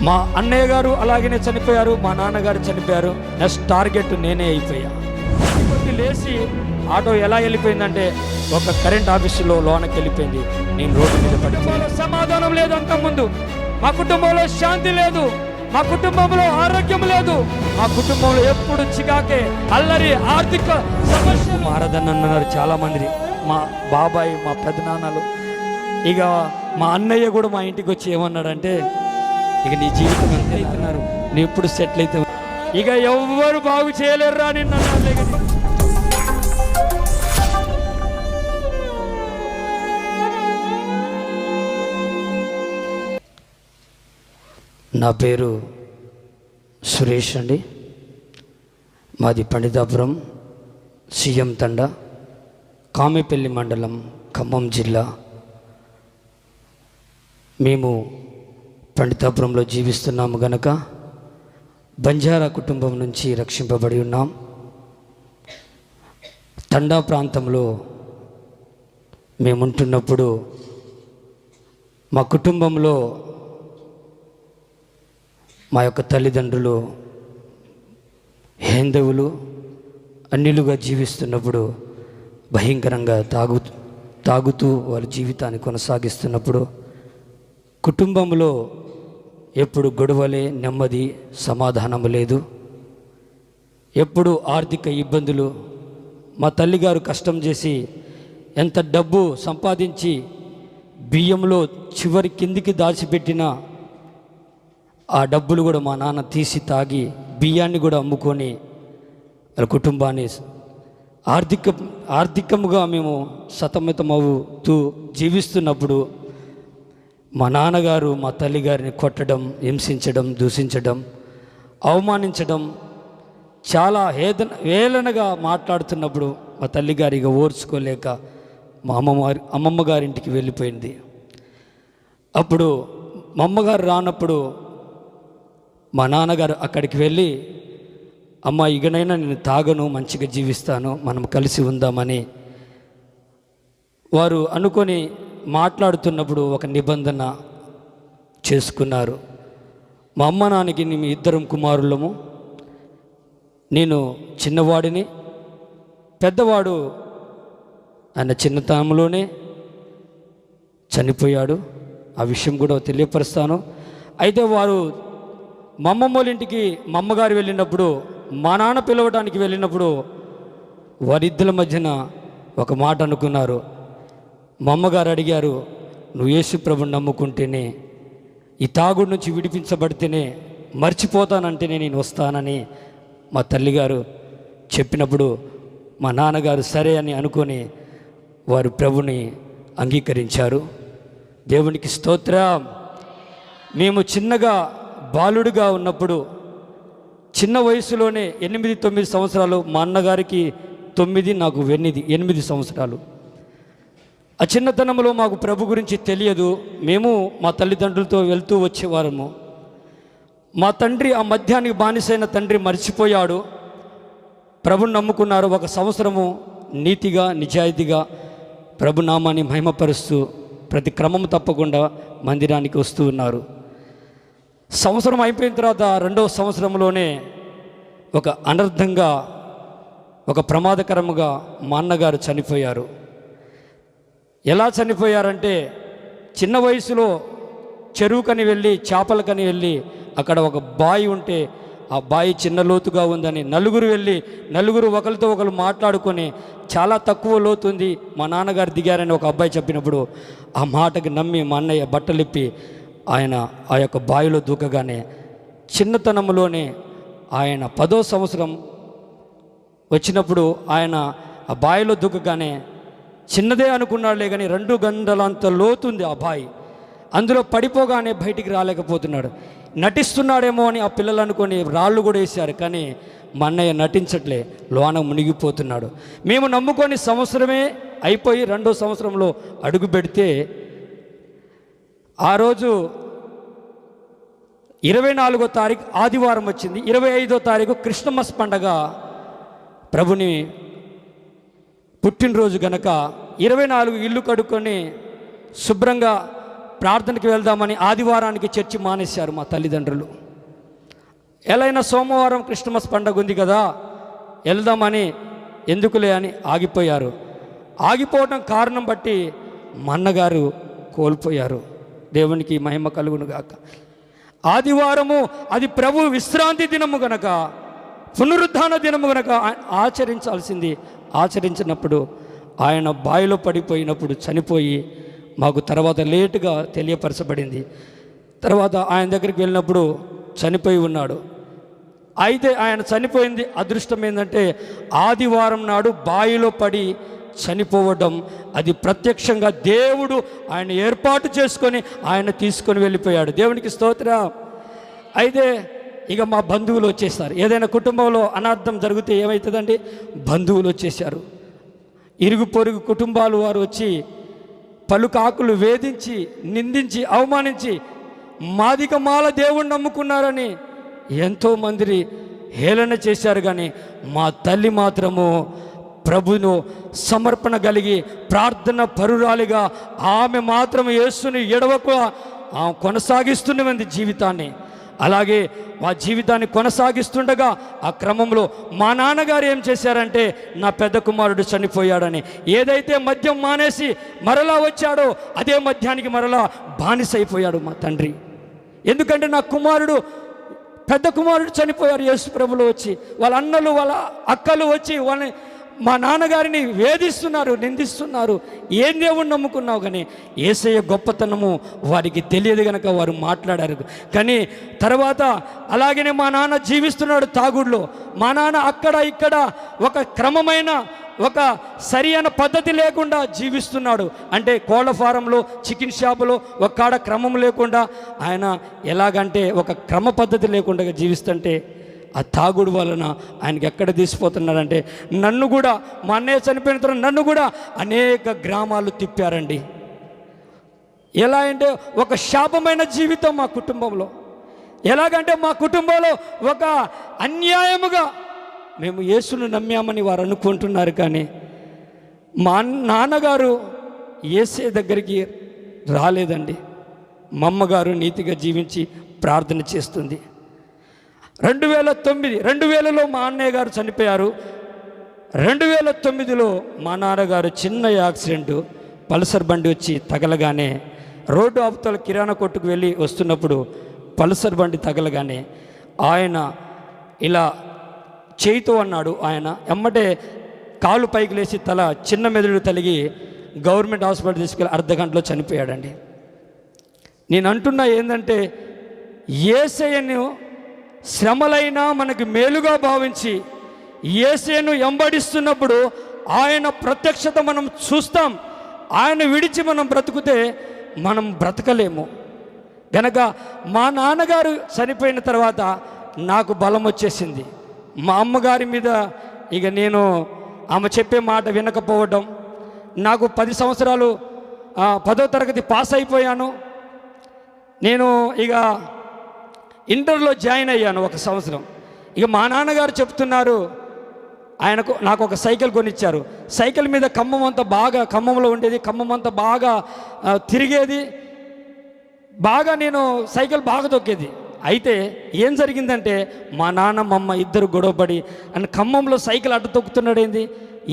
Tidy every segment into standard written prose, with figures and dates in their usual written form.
మా అన్నయ్య గారు అలాగనే చనిపోయారు, మా నాన్నగారు చనిపోయారు. నెక్స్ట్ టార్గెట్ నేనే అయిపోయా. లేచి ఆటో ఎలా వెళ్ళిపోయిందంటే ఒక కరెంట్ ఆఫీసులో లోనకి వెళ్ళిపోయింది. నేను రోడ్డు మీద పడిపోయాను. సమాధానం లేదు. అంతకుముందు మా కుటుంబంలో శాంతి లేదు, మా కుటుంబంలో ఆరోగ్యం లేదు, మా కుటుంబంలో ఎప్పుడు చికాకే, అల్లరి, ఆర్థిక సమస్యలు. మారదని అన్నారు చాలా మంది, మా బాబాయ్, మా పెద్దనాన్నలు. ఇక మా అన్నయ్య కూడా మా ఇంటికి వచ్చి ఏమన్నాడంటే, ఇక నీ జీవితం అంతే అవుతున్నారు, నీ ఎప్పుడు సెటిల్ అయితే ఇక ఎవ్వరు బాగు చేయలేరురా నిన్న. నా పేరు సురేష్ అండి. మాది పండితాపురం, సీఎం తండ, కామెపల్లి మండలం, ఖమ్మం జిల్లా. మేము పండితాపురంలో జీవిస్తున్నాము గనక బంజారా కుటుంబం నుంచి రక్షింపబడి ఉన్నాం. తండా ప్రాంతంలో మేముంటున్నప్పుడు మా కుటుంబంలో మా యొక్క తల్లిదండ్రులు హైందవులు అన్యులుగా జీవిస్తున్నప్పుడు, భయంకరంగా తాగుతూ వాళ్ళ జీవితాన్ని కొనసాగిస్తున్నప్పుడు కుటుంబంలో ఎప్పుడు గొడవలే, నెమ్మది, సమాధానము లేదు. ఎప్పుడు ఆర్థిక ఇబ్బందులు. మా తల్లిగారు కష్టం చేసి ఎంత డబ్బు సంపాదించి బియ్యంలో చివరి కిందికి దాచిపెట్టినా ఆ డబ్బులు కూడా మా నాన్న తీసి తాగి బియ్యాన్ని కూడా అమ్ముకొని వాళ్ళ కుటుంబాన్ని ఆర్థికముగా మేము సతమతమవుతూ జీవిస్తున్నప్పుడు మా నాన్నగారు మా తల్లిగారిని కొట్టడం, హింసించడం, దూషించడం, అవమానించడం, చాలా వేలనగా మాట్లాడుతున్నప్పుడు మా తల్లిగారు ఇక ఓర్చుకోలేక మా అమ్మమ్మ గారింటికి వెళ్ళిపోయింది. అప్పుడు మా అమ్మగారు రానప్పుడు మా నాన్నగారు అక్కడికి వెళ్ళి, అమ్మ ఇకనైనా నేను తాగను, మంచిగా జీవిస్తాను, మనం కలిసి ఉందామని వారు అనుకొని మాట్లాడుతున్నప్పుడు ఒక నిబంధన చేసుకున్నారు. మా అమ్మ నాన్నకి మేము ఇద్దరం కుమారులము, నేను చిన్నవాడిని, పెద్దవాడు ఆయన చిన్నతనంలోనే చనిపోయాడు. ఆ విషయం కూడా తెలియపరుస్తాను. అయితే వారు మా అమ్మమ్మ వాళ్ళ ఇంటికి మా అమ్మగారు వెళ్ళినప్పుడు, మా నాన్న పిలవడానికి వెళ్ళినప్పుడు వారిద్దరి మధ్యన ఒక మాట అనుకున్నారు. మా అమ్మగారు అడిగారు, నువ్వు యేసు ప్రభుని నమ్ముకుంటేనే, ఈ తాగుడు నుంచి విడిపించబడితేనే, మర్చిపోతానంటేనే నేను వస్తానని మా తల్లిగారు చెప్పినప్పుడు మా నాన్నగారు సరే అని అనుకొని వారు ప్రభుని అంగీకరించారు. దేవునికి స్తోత్రం. మేము చిన్నగా బాలుడిగా ఉన్నప్పుడు, చిన్న వయసులోనే 8-9 సంవత్సరాలు, మా అన్నగారికి 9, నాకు 8 సంవత్సరాలు. ఆ చిన్నతనంలో మాకు ప్రభు గురించి తెలియదు. మేము మా తల్లిదండ్రులతో వెళ్తూ వచ్చేవారము. మా తండ్రి, ఆ మద్యానికి బానిసైన తండ్రి మర్చిపోయాడు. ప్రభుని నమ్ముకున్నారు. 1 సంవత్సరము నీతిగా, నిజాయితీగా ప్రభునామాన్ని మహిమపరుస్తూ ప్రతి క్రమము తప్పకుండా మందిరానికి వస్తూ ఉన్నారు. సంవత్సరం అయిపోయిన తర్వాత 2వ సంవత్సరంలోనే ఒక అనర్థంగా, ఒక ప్రమాదకరముగా మా అన్నగారు చనిపోయారు. ఎలా చనిపోయారంటే, చిన్న వయసులో చెరువుకని వెళ్ళి, చేపలకని వెళ్ళి, అక్కడ ఒక బావి ఉంటే ఆ బావి చిన్న లోతుగా ఉందని నలుగురు ఒకరితో ఒకరు మాట్లాడుకొని, చాలా తక్కువ లోతుంది, మా నాన్నగారు దిగారని ఒక అబ్బాయి చెప్పినప్పుడు ఆ మాటకి నమ్మి మా అన్నయ్య బట్టలిప్పి ఆయన ఆ యొక్క బావిలో దూకగానే, చిన్నతనంలోనే ఆయన 10వ సంవత్సరం వచ్చినప్పుడు ఆయన ఆ బావిలో దూకగానే, చిన్నదే అనుకున్నాడులే కానీ 2 గంటలంత లోతుంది ఆ బావి. అందులో పడిపోగానే బయటికి రాలేకపోతున్నాడు. నటిస్తున్నాడేమో అని ఆ పిల్లలు అనుకొని రాళ్ళు కూడా వేశారు. కానీ మా అన్నయ్య నటించట్లే, లోన మునిగిపోతున్నాడు. మేము నమ్ముకొని సంవత్సరమే అయిపోయి 2వ సంవత్సరంలో అడుగు పెడితే, ఆ రోజు 24వ తారీఖు ఆదివారం వచ్చింది. 25వ తారీఖు క్రిస్మస్ పండగ, ప్రభుని పుట్టినరోజు గనక 24 ఇల్లు కడుక్కొని శుభ్రంగా ప్రార్థనకి వెళ్దామని ఆదివారానికి చర్చి మానేశారు మా తల్లిదండ్రులు. ఎలాగైనా సోమవారం క్రిస్మస్ పండగ ఉంది కదా వెళ్దామని, ఎందుకులే అని ఆగిపోయారు. ఆగిపోవడం కారణం బట్టి మా అన్నగారు కోల్పోయారు. దేవునికి మహిమ కలుగును గాక. ఆదివారము అది ప్రభు విశ్రాంతి దినము గనక, పునరుద్ధాన దినము గనక ఆచరించాల్సింది. ఆచరించినప్పుడు ఆయన బావిలో పడిపోయినప్పుడు చనిపోయి మాకు తర్వాత లేటుగా తెలియపరచబడింది. తర్వాత ఆయన దగ్గరికి వెళ్ళినప్పుడు చనిపోయి ఉన్నాడు. అయితే ఆయన చనిపోయింది అదృష్టం ఏంటంటే ఆదివారం నాడు బావిలో పడి చనిపోవడం, అది ప్రత్యక్షంగా దేవుడు ఆయన ఏర్పాటు చేసుకొని ఆయన తీసుకొని వెళ్ళిపోయాడు. దేవునికి స్తోత్రం. అయితే ఇక మా బంధువులు వచ్చేసారు. ఏదైనా కుటుంబంలో అనార్థం జరిగితే ఏమవుతుందండి? బంధువులు వచ్చేసారు. ఇరుగు పొరుగు కుటుంబాలు వారు వచ్చి పలుకాకులు వేధించి, నిందించి, అవమానించి మాదిక మాల దేవుణ్ణి నమ్ముకున్నారని ఎంతోమంది హేళన చేశారు. కానీ మా తల్లి మాత్రము ప్రభును సమర్పణ కలిగి ప్రార్థన పరురాలిగా ఆమె మాత్రం యేసుని ఎడవక కొనసాగిస్తున్నది జీవితాన్ని. అలాగే మా జీవితాన్ని కొనసాగిస్తుండగా ఆ క్రమంలో మా నాన్నగారు ఏం చేశారంటే, నా పెద్ద కుమారుడు చనిపోయాడని ఏదైతే మద్యం మానేసి మరలా వచ్చాడో అదే మద్యానికి మరలా బానిసైపోయాడు మా తండ్రి. ఎందుకంటే నా కుమారుడు, పెద్ద కుమారుడు చనిపోయారు యేసు ప్రభులో వచ్చి. వాళ్ళ అన్నలు వాళ్ళ అక్కలు వచ్చి వాళ్ళని, మా నాన్నగారిని వేధిస్తున్నారు, నిందిస్తున్నారు. ఏం దేవుణ్ణి నమ్ముకున్నావు కానీ యేసయ్య గొప్పతనము వారికి తెలియదు కనుక వారు మాట్లాడారు. కానీ తర్వాత అలాగనే మా నాన్న జీవిస్తున్నాడు తాగుడులో. మా నాన్న అక్కడ ఇక్కడ ఒక క్రమమైన ఒక సరి అయిన పద్ధతి లేకుండా జీవిస్తున్నాడు. అంటే కోళ్ళ ఫారంలో, చికెన్ షాపులో ఒక కాడ క్రమం లేకుండా ఆయన ఎలాగంటే ఒక క్రమ పద్ధతి లేకుండా జీవిస్తుంటే ఆ తాగుడు వలన ఆయనకి ఎక్కడ తీసిపోతున్నాడంటే, నన్ను కూడా మా అన్నయ్య చనిపోయిన తర్వాత నన్ను కూడా అనేక గ్రామాలు తిప్పారండి. ఎలా అంటే ఒక శాపమైన జీవితం మా కుటుంబంలో. ఎలాగంటే మా కుటుంబంలో ఒక అన్యాయముగా మేము యేసును నమ్మామని వారు అనుకుంటున్నారు. కానీ మా నాన్నగారు యేసే దగ్గరికి రాలేదండి. మా అమ్మగారు నీతిగా జీవించి ప్రార్థన చేస్తుంది. 2000లో మా అన్నయ్య గారు చనిపోయారు. 2009లో మా నాన్నగారు చిన్న యాక్సిడెంట్, పల్సర్ బండి వచ్చి తగలగానే, రోడ్డు అవతల కిరాణా కొట్టుకు వెళ్ళి వస్తున్నప్పుడు పల్సర్ బండి తగలగానే ఆయన ఇలా చేయితో అన్నాడు. ఆయన ఎమ్మటే కాలు పైకి లేచి తల చిన్న మెదడు తలిగి గవర్నమెంట్ హాస్పిటల్ తీసుకెళ్ళి అర్ధగంటలో చనిపోయాడండి. నేను అంటున్నా ఏంటంటే, యేసయ్యను శ్రమలైనా మనకి మేలుగా భావించి యేసయ్యను వెంబడిస్తున్నప్పుడు ఆయన ప్రత్యక్షత మనం చూస్తాం. ఆయన విడిచి మనం బ్రతుకుతే మనం బ్రతకలేము. గనక మా నాన్నగారు చనిపోయిన తర్వాత నాకు బలం వచ్చేసింది. మా అమ్మగారి మీద ఇక నేను ఆమె చెప్పే మాట వినకపోవడం, నాకు 10 సంవత్సరాలు 10వ తరగతి పాస్ అయిపోయాను. నేను ఇక ఇంటర్లో జాయిన్ అయ్యాను 1 సంవత్సరం. ఇక మా నాన్నగారు చెప్తున్నారు, నాకు ఒక సైకిల్ కొనిచ్చారు. సైకిల్ మీద ఖమ్మంలో ఉండేది, ఖమ్మం అంతా బాగా తిరిగేది, బాగా నేను సైకిల్ బాగా తొక్కేది. అయితే ఏం జరిగిందంటే మా నాన్న మా అమ్మ ఇద్దరు గొడవపడి, అండ్ ఖమ్మంలో సైకిల్ అడ్డు తొక్కుతున్నాడు,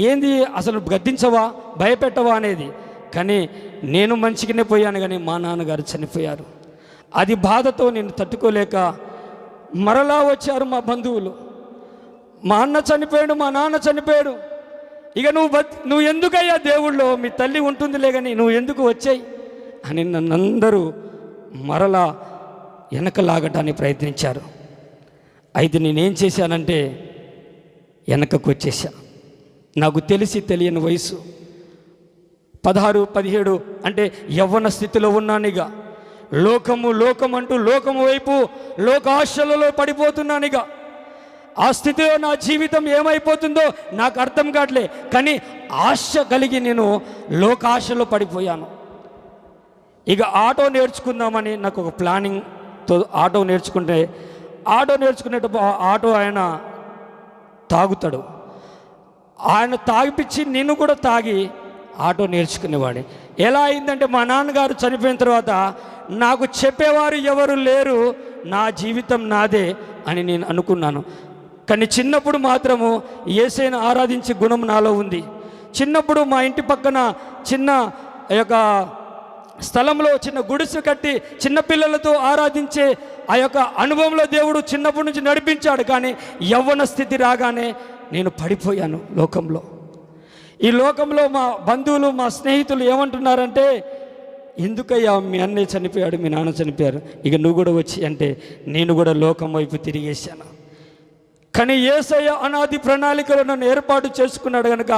ఏంది అసలు గద్దించవా, భయపెట్టవా అనేది. కానీ నేను మంచిగానే పోయాను, కానీ మా నాన్నగారు చనిపోయారు. అది బాధతో నేను తట్టుకోలేక మరలా వచ్చారు మా బంధువులు. మా అన్న చనిపోయాడు, మా నాన్న చనిపోయాడు, ఇక నువ్వు ఎందుకయ్యా దేవుళ్ళో, మీ తల్లి ఉంటుందిలే కానీ నువ్వు ఎందుకు వచ్చాయి అని నన్నందరూ మరలా వెనకలాగటానికి ప్రయత్నించారు. అయితే నేనేం చేశానంటే వెనకకు వచ్చేసా. నాకు తెలిసి తెలియని వయసు 16, 17 అంటే యవ్వన స్థితిలో ఉన్నానిగా. లోకము వైపు లోకాశలలో పడిపోతున్నానిగా. ఆ స్థితిలో నా జీవితం ఏమైపోతుందో నాకు అర్థం కావట్లే. కానీ ఆశ కలిగి నేను లోకాశలో పడిపోయాను. ఇక ఆటో నేర్చుకుందామని నాకు ఒక ప్లానింగ్తో ఆటో నేర్చుకునేటప్పుడు ఆటో ఆయన తాగుతాడు. ఆయన తాగిపించి నిన్ను కూడా తాగి ఆటో నేర్చుకునేవాడిని. ఎలా అయిందంటే మా నాన్నగారు చనిపోయిన తర్వాత నాకు చెప్పేవారు ఎవరు లేరు, నా జీవితం నాదే అని నేను అనుకున్నాను. కానీ చిన్నప్పుడు మాత్రము యేసయ్యను ఆరాధించే గుణం నాలో ఉంది. చిన్నప్పుడు మా ఇంటి పక్కన చిన్న యొక్క స్థలంలో చిన్న గుడిసె కట్టి చిన్నపిల్లలతో ఆరాధించే ఆ యొక్క అనుభవంలో దేవుడు చిన్నప్పటి నుంచి నడిపించాడు. కానీ యవ్వన స్థితి రాగానే నేను పడిపోయాను లోకంలో. ఈ లోకంలో మా బంధువులు మా స్నేహితులు ఏమంటున్నారంటే, ఎందుకయ్యా మీ అన్నయ్య చనిపోయాడు, మీ నాన్న చనిపోయారు, ఇక నువ్వు కూడా వచ్చి అంటే నేను కూడా లోకం వైపు తిరిగేశాను. కానీ యేసయ్య అనాది ప్రణాళికలో నన్ను ఏర్పాటు చేసుకున్నాడు కనుక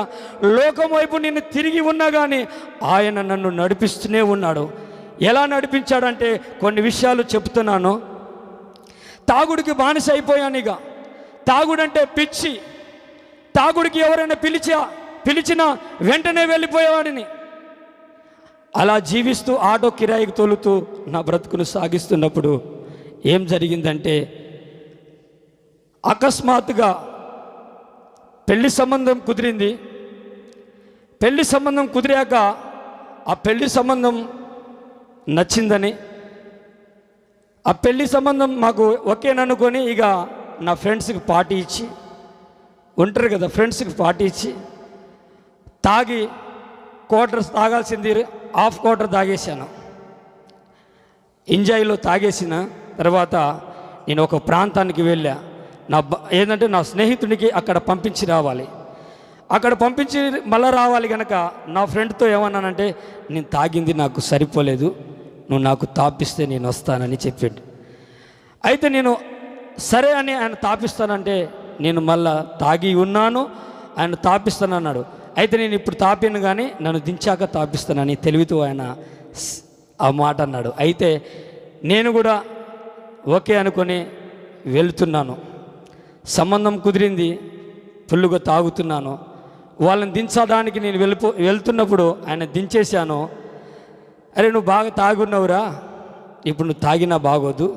లోకం వైపు నేను తిరిగి ఉన్నా కానీ ఆయన నన్ను నడిపిస్తూనే ఉన్నాడు. ఎలా నడిపించాడంటే కొన్ని విషయాలు చెప్తున్నాను. తాగుడికి బానిస అయిపోయాను. ఇక తాగుడంటే పిచ్చి. తాగుడికి ఎవరైనా పిలిచినా వెంటనే వెళ్ళిపోయేవాడిని. అలా జీవిస్తూ ఆటో కిరాయికి తోలుతూ నా బ్రతుకును సాగిస్తున్నప్పుడు ఏం జరిగిందంటే, అకస్మాత్తుగా పెళ్లి సంబంధం కుదిరింది. పెళ్లి సంబంధం కుదిరాక ఆ పెళ్లి సంబంధం నచ్చిందని, ఆ పెళ్లి సంబంధం మాకు ఒకేననుకొని ఇక నా ఫ్రెండ్స్కి పార్టీ ఇచ్చి, ఉంటారు కదా ఫ్రెండ్స్కి పార్టీ ఇచ్చి తాగి క్వార్టర్ తాగాల్సింది హాఫ్ క్వార్టర్ తాగేశాను. ఎంజాయ్లో తాగేసిన తర్వాత నేను ఒక ప్రాంతానికి వెళ్ళా. ఏంటంటే నా స్నేహితుడికి అక్కడ పంపించి రావాలి. అక్కడ పంపించి మళ్ళీ రావాలి కనుక నా ఫ్రెండ్తో ఏమన్నానంటే, నేను తాగింది నాకు సరిపోలేదు, నువ్వు నాకు తాపిస్తే నేను వస్తానని చెప్పాడు. అయితే నేను సరే అని ఆయన తాపిస్తానంటే, నేను మళ్ళా తాగి ఉన్నాను, ఆయన తాపిస్తానన్నాడు. అయితే నేను ఇప్పుడు తాపాను కానీ నన్ను దించాక తాపిస్తానని తెలివితో ఆయన ఆ మాట అన్నాడు. అయితే నేను కూడా ఓకే అనుకొని వెళ్తున్నాను. సంబంధం కుదిరింది, ఫుల్లుగా తాగుతున్నాను. వాళ్ళని దించడానికి నేను వెళ్తున్నప్పుడు ఆయన దించేశాను. అరే నువ్వు బాగా తాగున్నావురా, ఇప్పుడు నువ్వు తాగినా బాగోదు,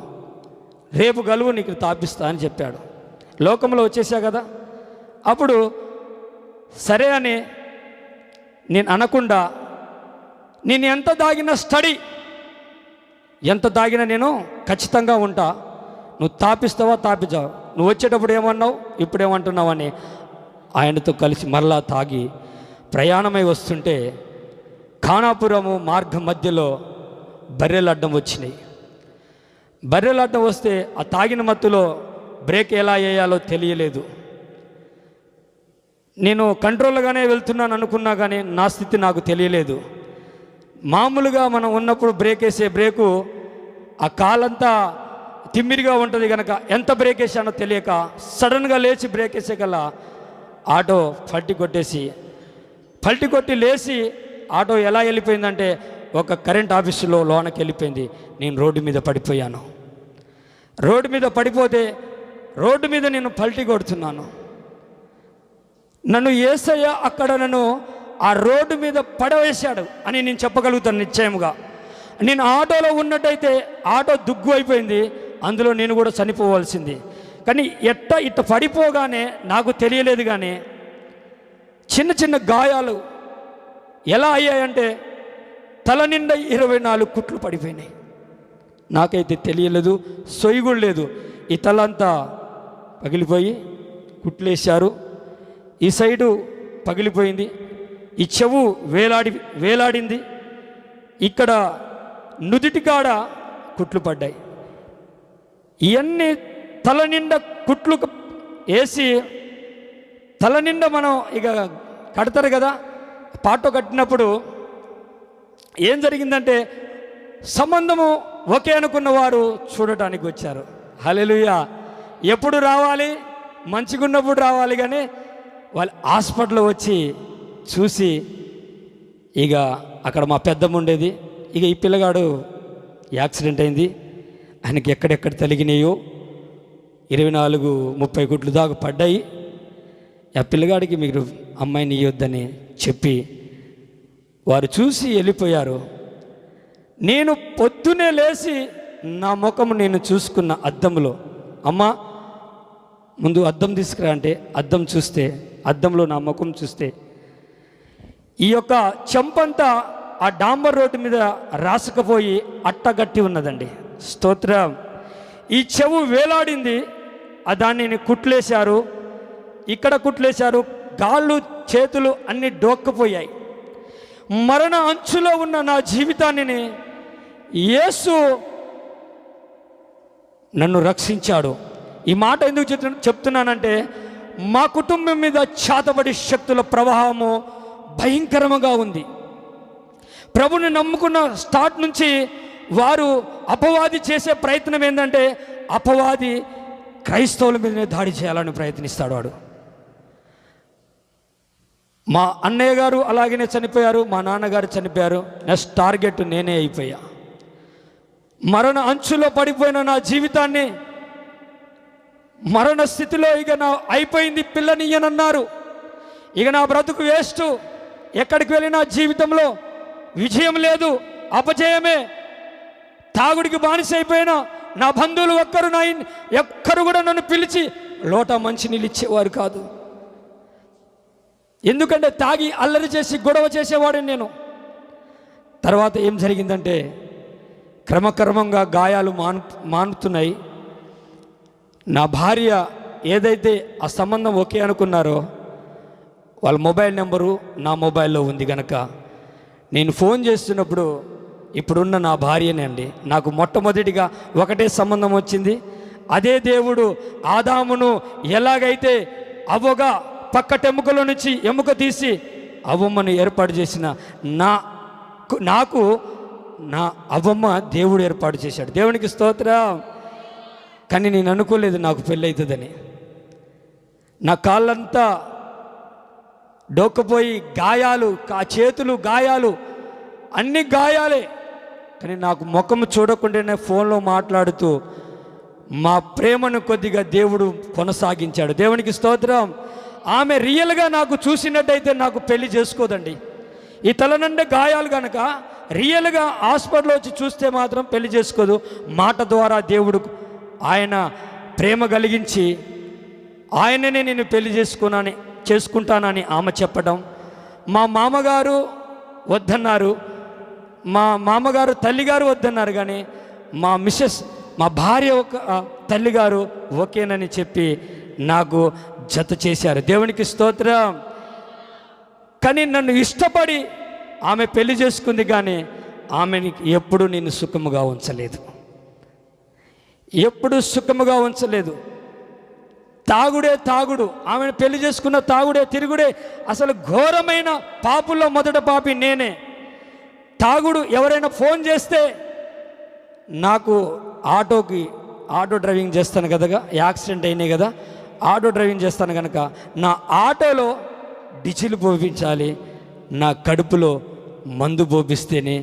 రేపు గలువు నీకు తాపిస్తా అని చెప్పాడు. లోకంలో వచ్చేసా కదా. అప్పుడు సరే అని నేను అనకుండా, నేను ఎంత తాగినా ఎంత తాగినా నేను ఖచ్చితంగా ఉంటా, నువ్వు తాపిస్తావా తాపించావు, నువ్వు వచ్చేటప్పుడు ఏమన్నావు ఇప్పుడు ఏమంటున్నావు అని ఆయనతో కలిసి మరలా తాగి ప్రయాణమై వస్తుంటే ఖానాపురము మార్గం మధ్యలో బర్రెలు అడ్డం వచ్చినాయి. బర్రెలు అడ్డం వస్తే ఆ తాగిన మత్తులో బ్రేక్ ఎలా వేయాలో తెలియలేదు. నేను కంట్రోల్గానే వెళ్తున్నాను అనుకున్నా కానీ నా స్థితి నాకు తెలియలేదు. మామూలుగా మనం ఉన్నప్పుడు బ్రేక్ వేసే బ్రేకు ఆ కాలంతా తిమ్మిరిగా ఉంటుంది కనుక ఎంత బ్రేక్ వేసానో తెలియక సడన్గా లేచి బ్రేక్ వేసే కల్లా ఆటో పల్టీ కొట్టి లేచి ఆటో ఎలా వెళ్ళిపోయిందంటే ఒక కరెంట్ ఆఫీసులో లోనకి వెళ్ళిపోయింది. నేను రోడ్డు మీద పడిపోయాను. రోడ్డు మీద పడిపోతే రోడ్డు మీద నేను పల్టీ కొడుతున్నాను. నన్ను యేసయ్య అక్కడ నన్ను ఆ రోడ్డు మీద పడవేశాడు అని నేను చెప్పగలుగుతాను నిశ్చయముగా. నేను ఆటోలో ఉన్నట్టయితే ఆటో దుగ్గు అయిపోయింది, అందులో నేను కూడా చనిపోవాల్సింది. కానీ ఇట్ట పడిపోగానే నాకు తెలియలేదు. కానీ చిన్న చిన్న గాయాలు ఎలా అయ్యాయంటే తల నిండా 24 కుట్లు పడిపోయినాయి. నాకైతే తెలియలేదు, సొయ్యి కూడా లేదు. ఈ తల అంతా పగిలిపోయి కుట్లేశారు. ఈ సైడు పగిలిపోయింది, ఈ చెవు వేలాడింది, ఇక్కడ నుదిటి కాడ కుట్లు పడ్డాయి. ఇవన్నీ తల నిండా కుట్లు వేసి తల నిండా మనం ఇక కడతారు కదా, పాటో కట్టినప్పుడు ఏం జరిగిందంటే సంబంధము ఒకే అనుకున్న వారు చూడటానికి వచ్చారు. హల్లెలూయా. ఎప్పుడు రావాలి? మంచిగా ఉన్నప్పుడు రావాలి. కానీ వాళ్ళు హాస్పిటల్లో వచ్చి చూసి ఇక అక్కడ మా పెద్దమ్మ ఉండేది, ఇక ఈ పిల్లగాడు యాక్సిడెంట్ అయింది, ఆయనకి ఎక్కడెక్కడ తలిగినాయో 24-30 గుడ్లు దాకా పడ్డాయి, ఆ పిల్లగాడికి మీరు అమ్మాయిని ఇవ్వద్దని చెప్పి వారు చూసి వెళ్ళిపోయారు. నేను పొద్దునే లేచి నా ముఖము నేను చూసుకున్న అద్దంలో, అమ్మ ముందు అద్దం తీసుకురా అంటే అద్దం చూస్తే, అద్దంలో నా ముఖం చూస్తే ఈ యొక్క చెంపంతా ఆ డాంబర్ రోడ్డు మీద రాసుకుపోయి అట్టగట్టి ఉన్నదండి. స్తోత్రం. ఈ చెవు వేలాడింది, దాన్ని కుట్లేశారు, ఇక్కడ కుట్లేశారు, కాళ్ళు చేతులు అన్నీ డోక్కపోయాయి. మరణ అంచులో ఉన్న నా జీవితాన్ని యేసు నన్ను రక్షించాడు. ఈ మాట ఎందుకు చెప్తున్నానంటే, మా కుటుంబం మీద చాతబడి శక్తుల ప్రవాహము భయంకరంగా ఉంది. ప్రభుని నమ్ముకున్న స్టార్ట్ నుంచి వారు అపవాది చేసే ప్రయత్నం ఏంటంటే, అపవాది క్రైస్తవుల మీదనే దాడి చేయాలని ప్రయత్నిస్తాడు వాడు. మా అన్నయ్య గారు అలాగనే చనిపోయారు, మా నాన్నగారు చనిపోయారు. నెక్స్ట్ టార్గెట్ నేనే అయిపోయా. మరణ అంచులో పడిపోయిన నా జీవితాన్ని, మరణ స్థితిలో ఇక నా అయిపోయింది, పిల్లనియ్యనన్నారు. ఇక నా బ్రతుకు వేస్ట్, ఎక్కడికి వెళ్ళినా జీవితంలో విజయం లేదు, అపజయమే. తాగుడికి బానిస అయిపోయినా నా బంధువులు ఒక్కరు కూడా నన్ను పిలిచి లోటా మంచినీళ్ళు ఇచ్చేవారు కాదు. ఎందుకంటే తాగి అల్లరి చేసి గొడవ చేసేవాడిని నేను. తర్వాత ఏం జరిగిందంటే, క్రమక్రమంగా గాయాలు మానుతున్నాయి. నా భార్య ఏదైతే ఆ సంబంధం ఓకే అనుకున్నారో, వాళ్ళ మొబైల్ నెంబరు నా మొబైల్లో ఉంది కనుక నేను ఫోన్ చేస్తున్నప్పుడు, ఇప్పుడున్న నా భార్యనే అండి. నాకు మొట్టమొదటిగా ఒకటే సంబంధం వచ్చింది. అదే దేవుడు ఆదామును ఎలాగైతే అవ్వగా పక్కటెముకలో నుంచి ఎముక తీసి అవ్వమ్మను ఏర్పాటు చేసిన నాకు నా అవ్వమ్మ దేవుడు ఏర్పాటు చేశాడు. దేవునికి స్తోత్రం. కానీ నేను అనుకోలేదు నాకు పెళ్ళి అవుతుందని. నా కాళ్ళంతా డోక్కపోయి గాయాలు, చేతులు గాయాలు, అన్ని గాయాలే. కానీ నాకు ముఖం చూడకుండానే ఫోన్లో మాట్లాడుతూ మా ప్రేమను కొద్దిగా దేవుడు కొనసాగించాడు. దేవునికి స్తోత్రం. ఆమె రియల్గా నాకు చూసినట్టయితే నాకు పెళ్లి చేసుకోదండి. ఈ తలనండే గాయాలు కనుక రియల్గా హాస్పిటల్లో వచ్చి చూస్తే మాత్రం పెళ్లి చేసుకోదు. మాట ద్వారా దేవుడు ఆయన ప్రేమ కలిగించి ఆయననే నేను పెళ్లి చేసుకుంటానని ఆమె చెప్పడం. మా మామగారు వద్దన్నారు, మా మామగారు తల్లిగారు వద్దన్నారు. కానీ మా మిస్సెస్, మా భార్య తల్లిగారు ఓకేనని చెప్పి నాకు జత చేశారు. దేవునికి స్తోత్రం. కానీ నన్ను ఇష్టపడి ఆమె పెళ్లి చేసుకుంది, కానీ ఆమెని ఎప్పుడు నేను సుఖముగా ఉంచలేదు, ఎప్పుడు సుఖముగా ఉంచలేదు. తాగుడే తాగుడు, ఆమెను పెళ్లి చేసుకున్న తాగుడే తిరుగుడే. అసలు ఘోరమైన పాపుల్లో మొదటి పాపి నేనే. తాగుడు. ఎవరైనా ఫోన్ చేస్తే, నాకు ఆటో డ్రైవింగ్ చేస్తాను కదా, యాక్సిడెంట్ అయినాయి కదా, ఆటో డ్రైవింగ్ చేస్తాను కనుక నా ఆటోలో డీజిల్ పోపించాలి, నా కడుపులో మందు పోపిస్తేనే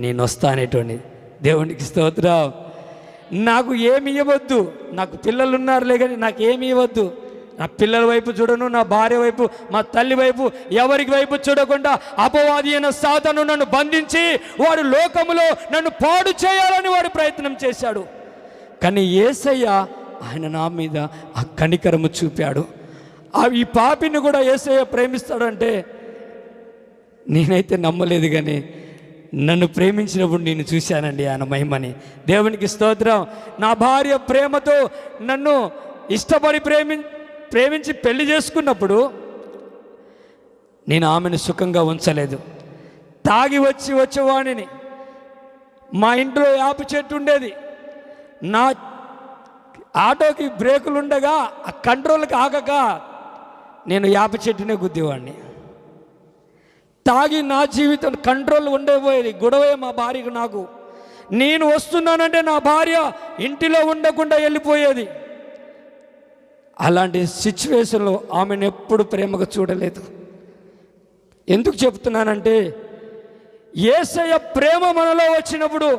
నేను వస్తానేటోని. దేవునికి స్తోత్రం. నాకు ఏమి ఇవ్వద్దు, నాకు పిల్లలు ఉన్నారులే కానీ నాకు ఏమి ఇవ్వద్దు. నా పిల్లల వైపు చూడను, నా భార్య వైపు, మా తల్లి వైపు, ఎవరికి వైపు చూడకుండా అపవాది అయిన సాతాను నన్ను బంధించి వాడు లోకములో నన్ను పాడు చేయాలని వాడు ప్రయత్నం చేశాడు. కానీ యేసయ్య ఆయన నా మీద ఆ కనికరము చూపాడు. ఈ పాపిని కూడా యేసయ్య ప్రేమిస్తాడంటే నేనైతే నమ్మలేదు, కానీ నన్ను ప్రేమించినప్పుడు నేను చూశానండి ఆయన మహిమని. దేవునికి స్తోత్రం. నా భార్య ప్రేమతో నన్ను ఇష్టపడి ప్రేమించి పెళ్లి చేసుకున్నప్పుడు నేను ఆమెను సుఖంగా ఉంచలేదు. తాగి వచ్చేవాడిని. మా ఇంట్లో యాప చెట్టు ఉండేది. నా ఆటోకి బ్రేకులు ఉండగా ఆ కంట్రోల్కి ఆగక నేను యాప చెట్టునే గుద్దేవాడిని. తాగి నా జీవితం కంట్రోల్ ఉండేపోయేది. గొడవే మా భార్యకు నాకు. నేను వస్తున్నానంటే నా భార్య ఇంటిలో ఉండకుండా వెళ్ళిపోయేది. అలాంటి సిచ్యువేషన్లో ఆమెను ఎప్పుడు ప్రేమగా చూడలేదు. ఎందుకు చెప్తున్నానంటే, యేసయ్య ప్రేమ మనలో వచ్చినప్పుడు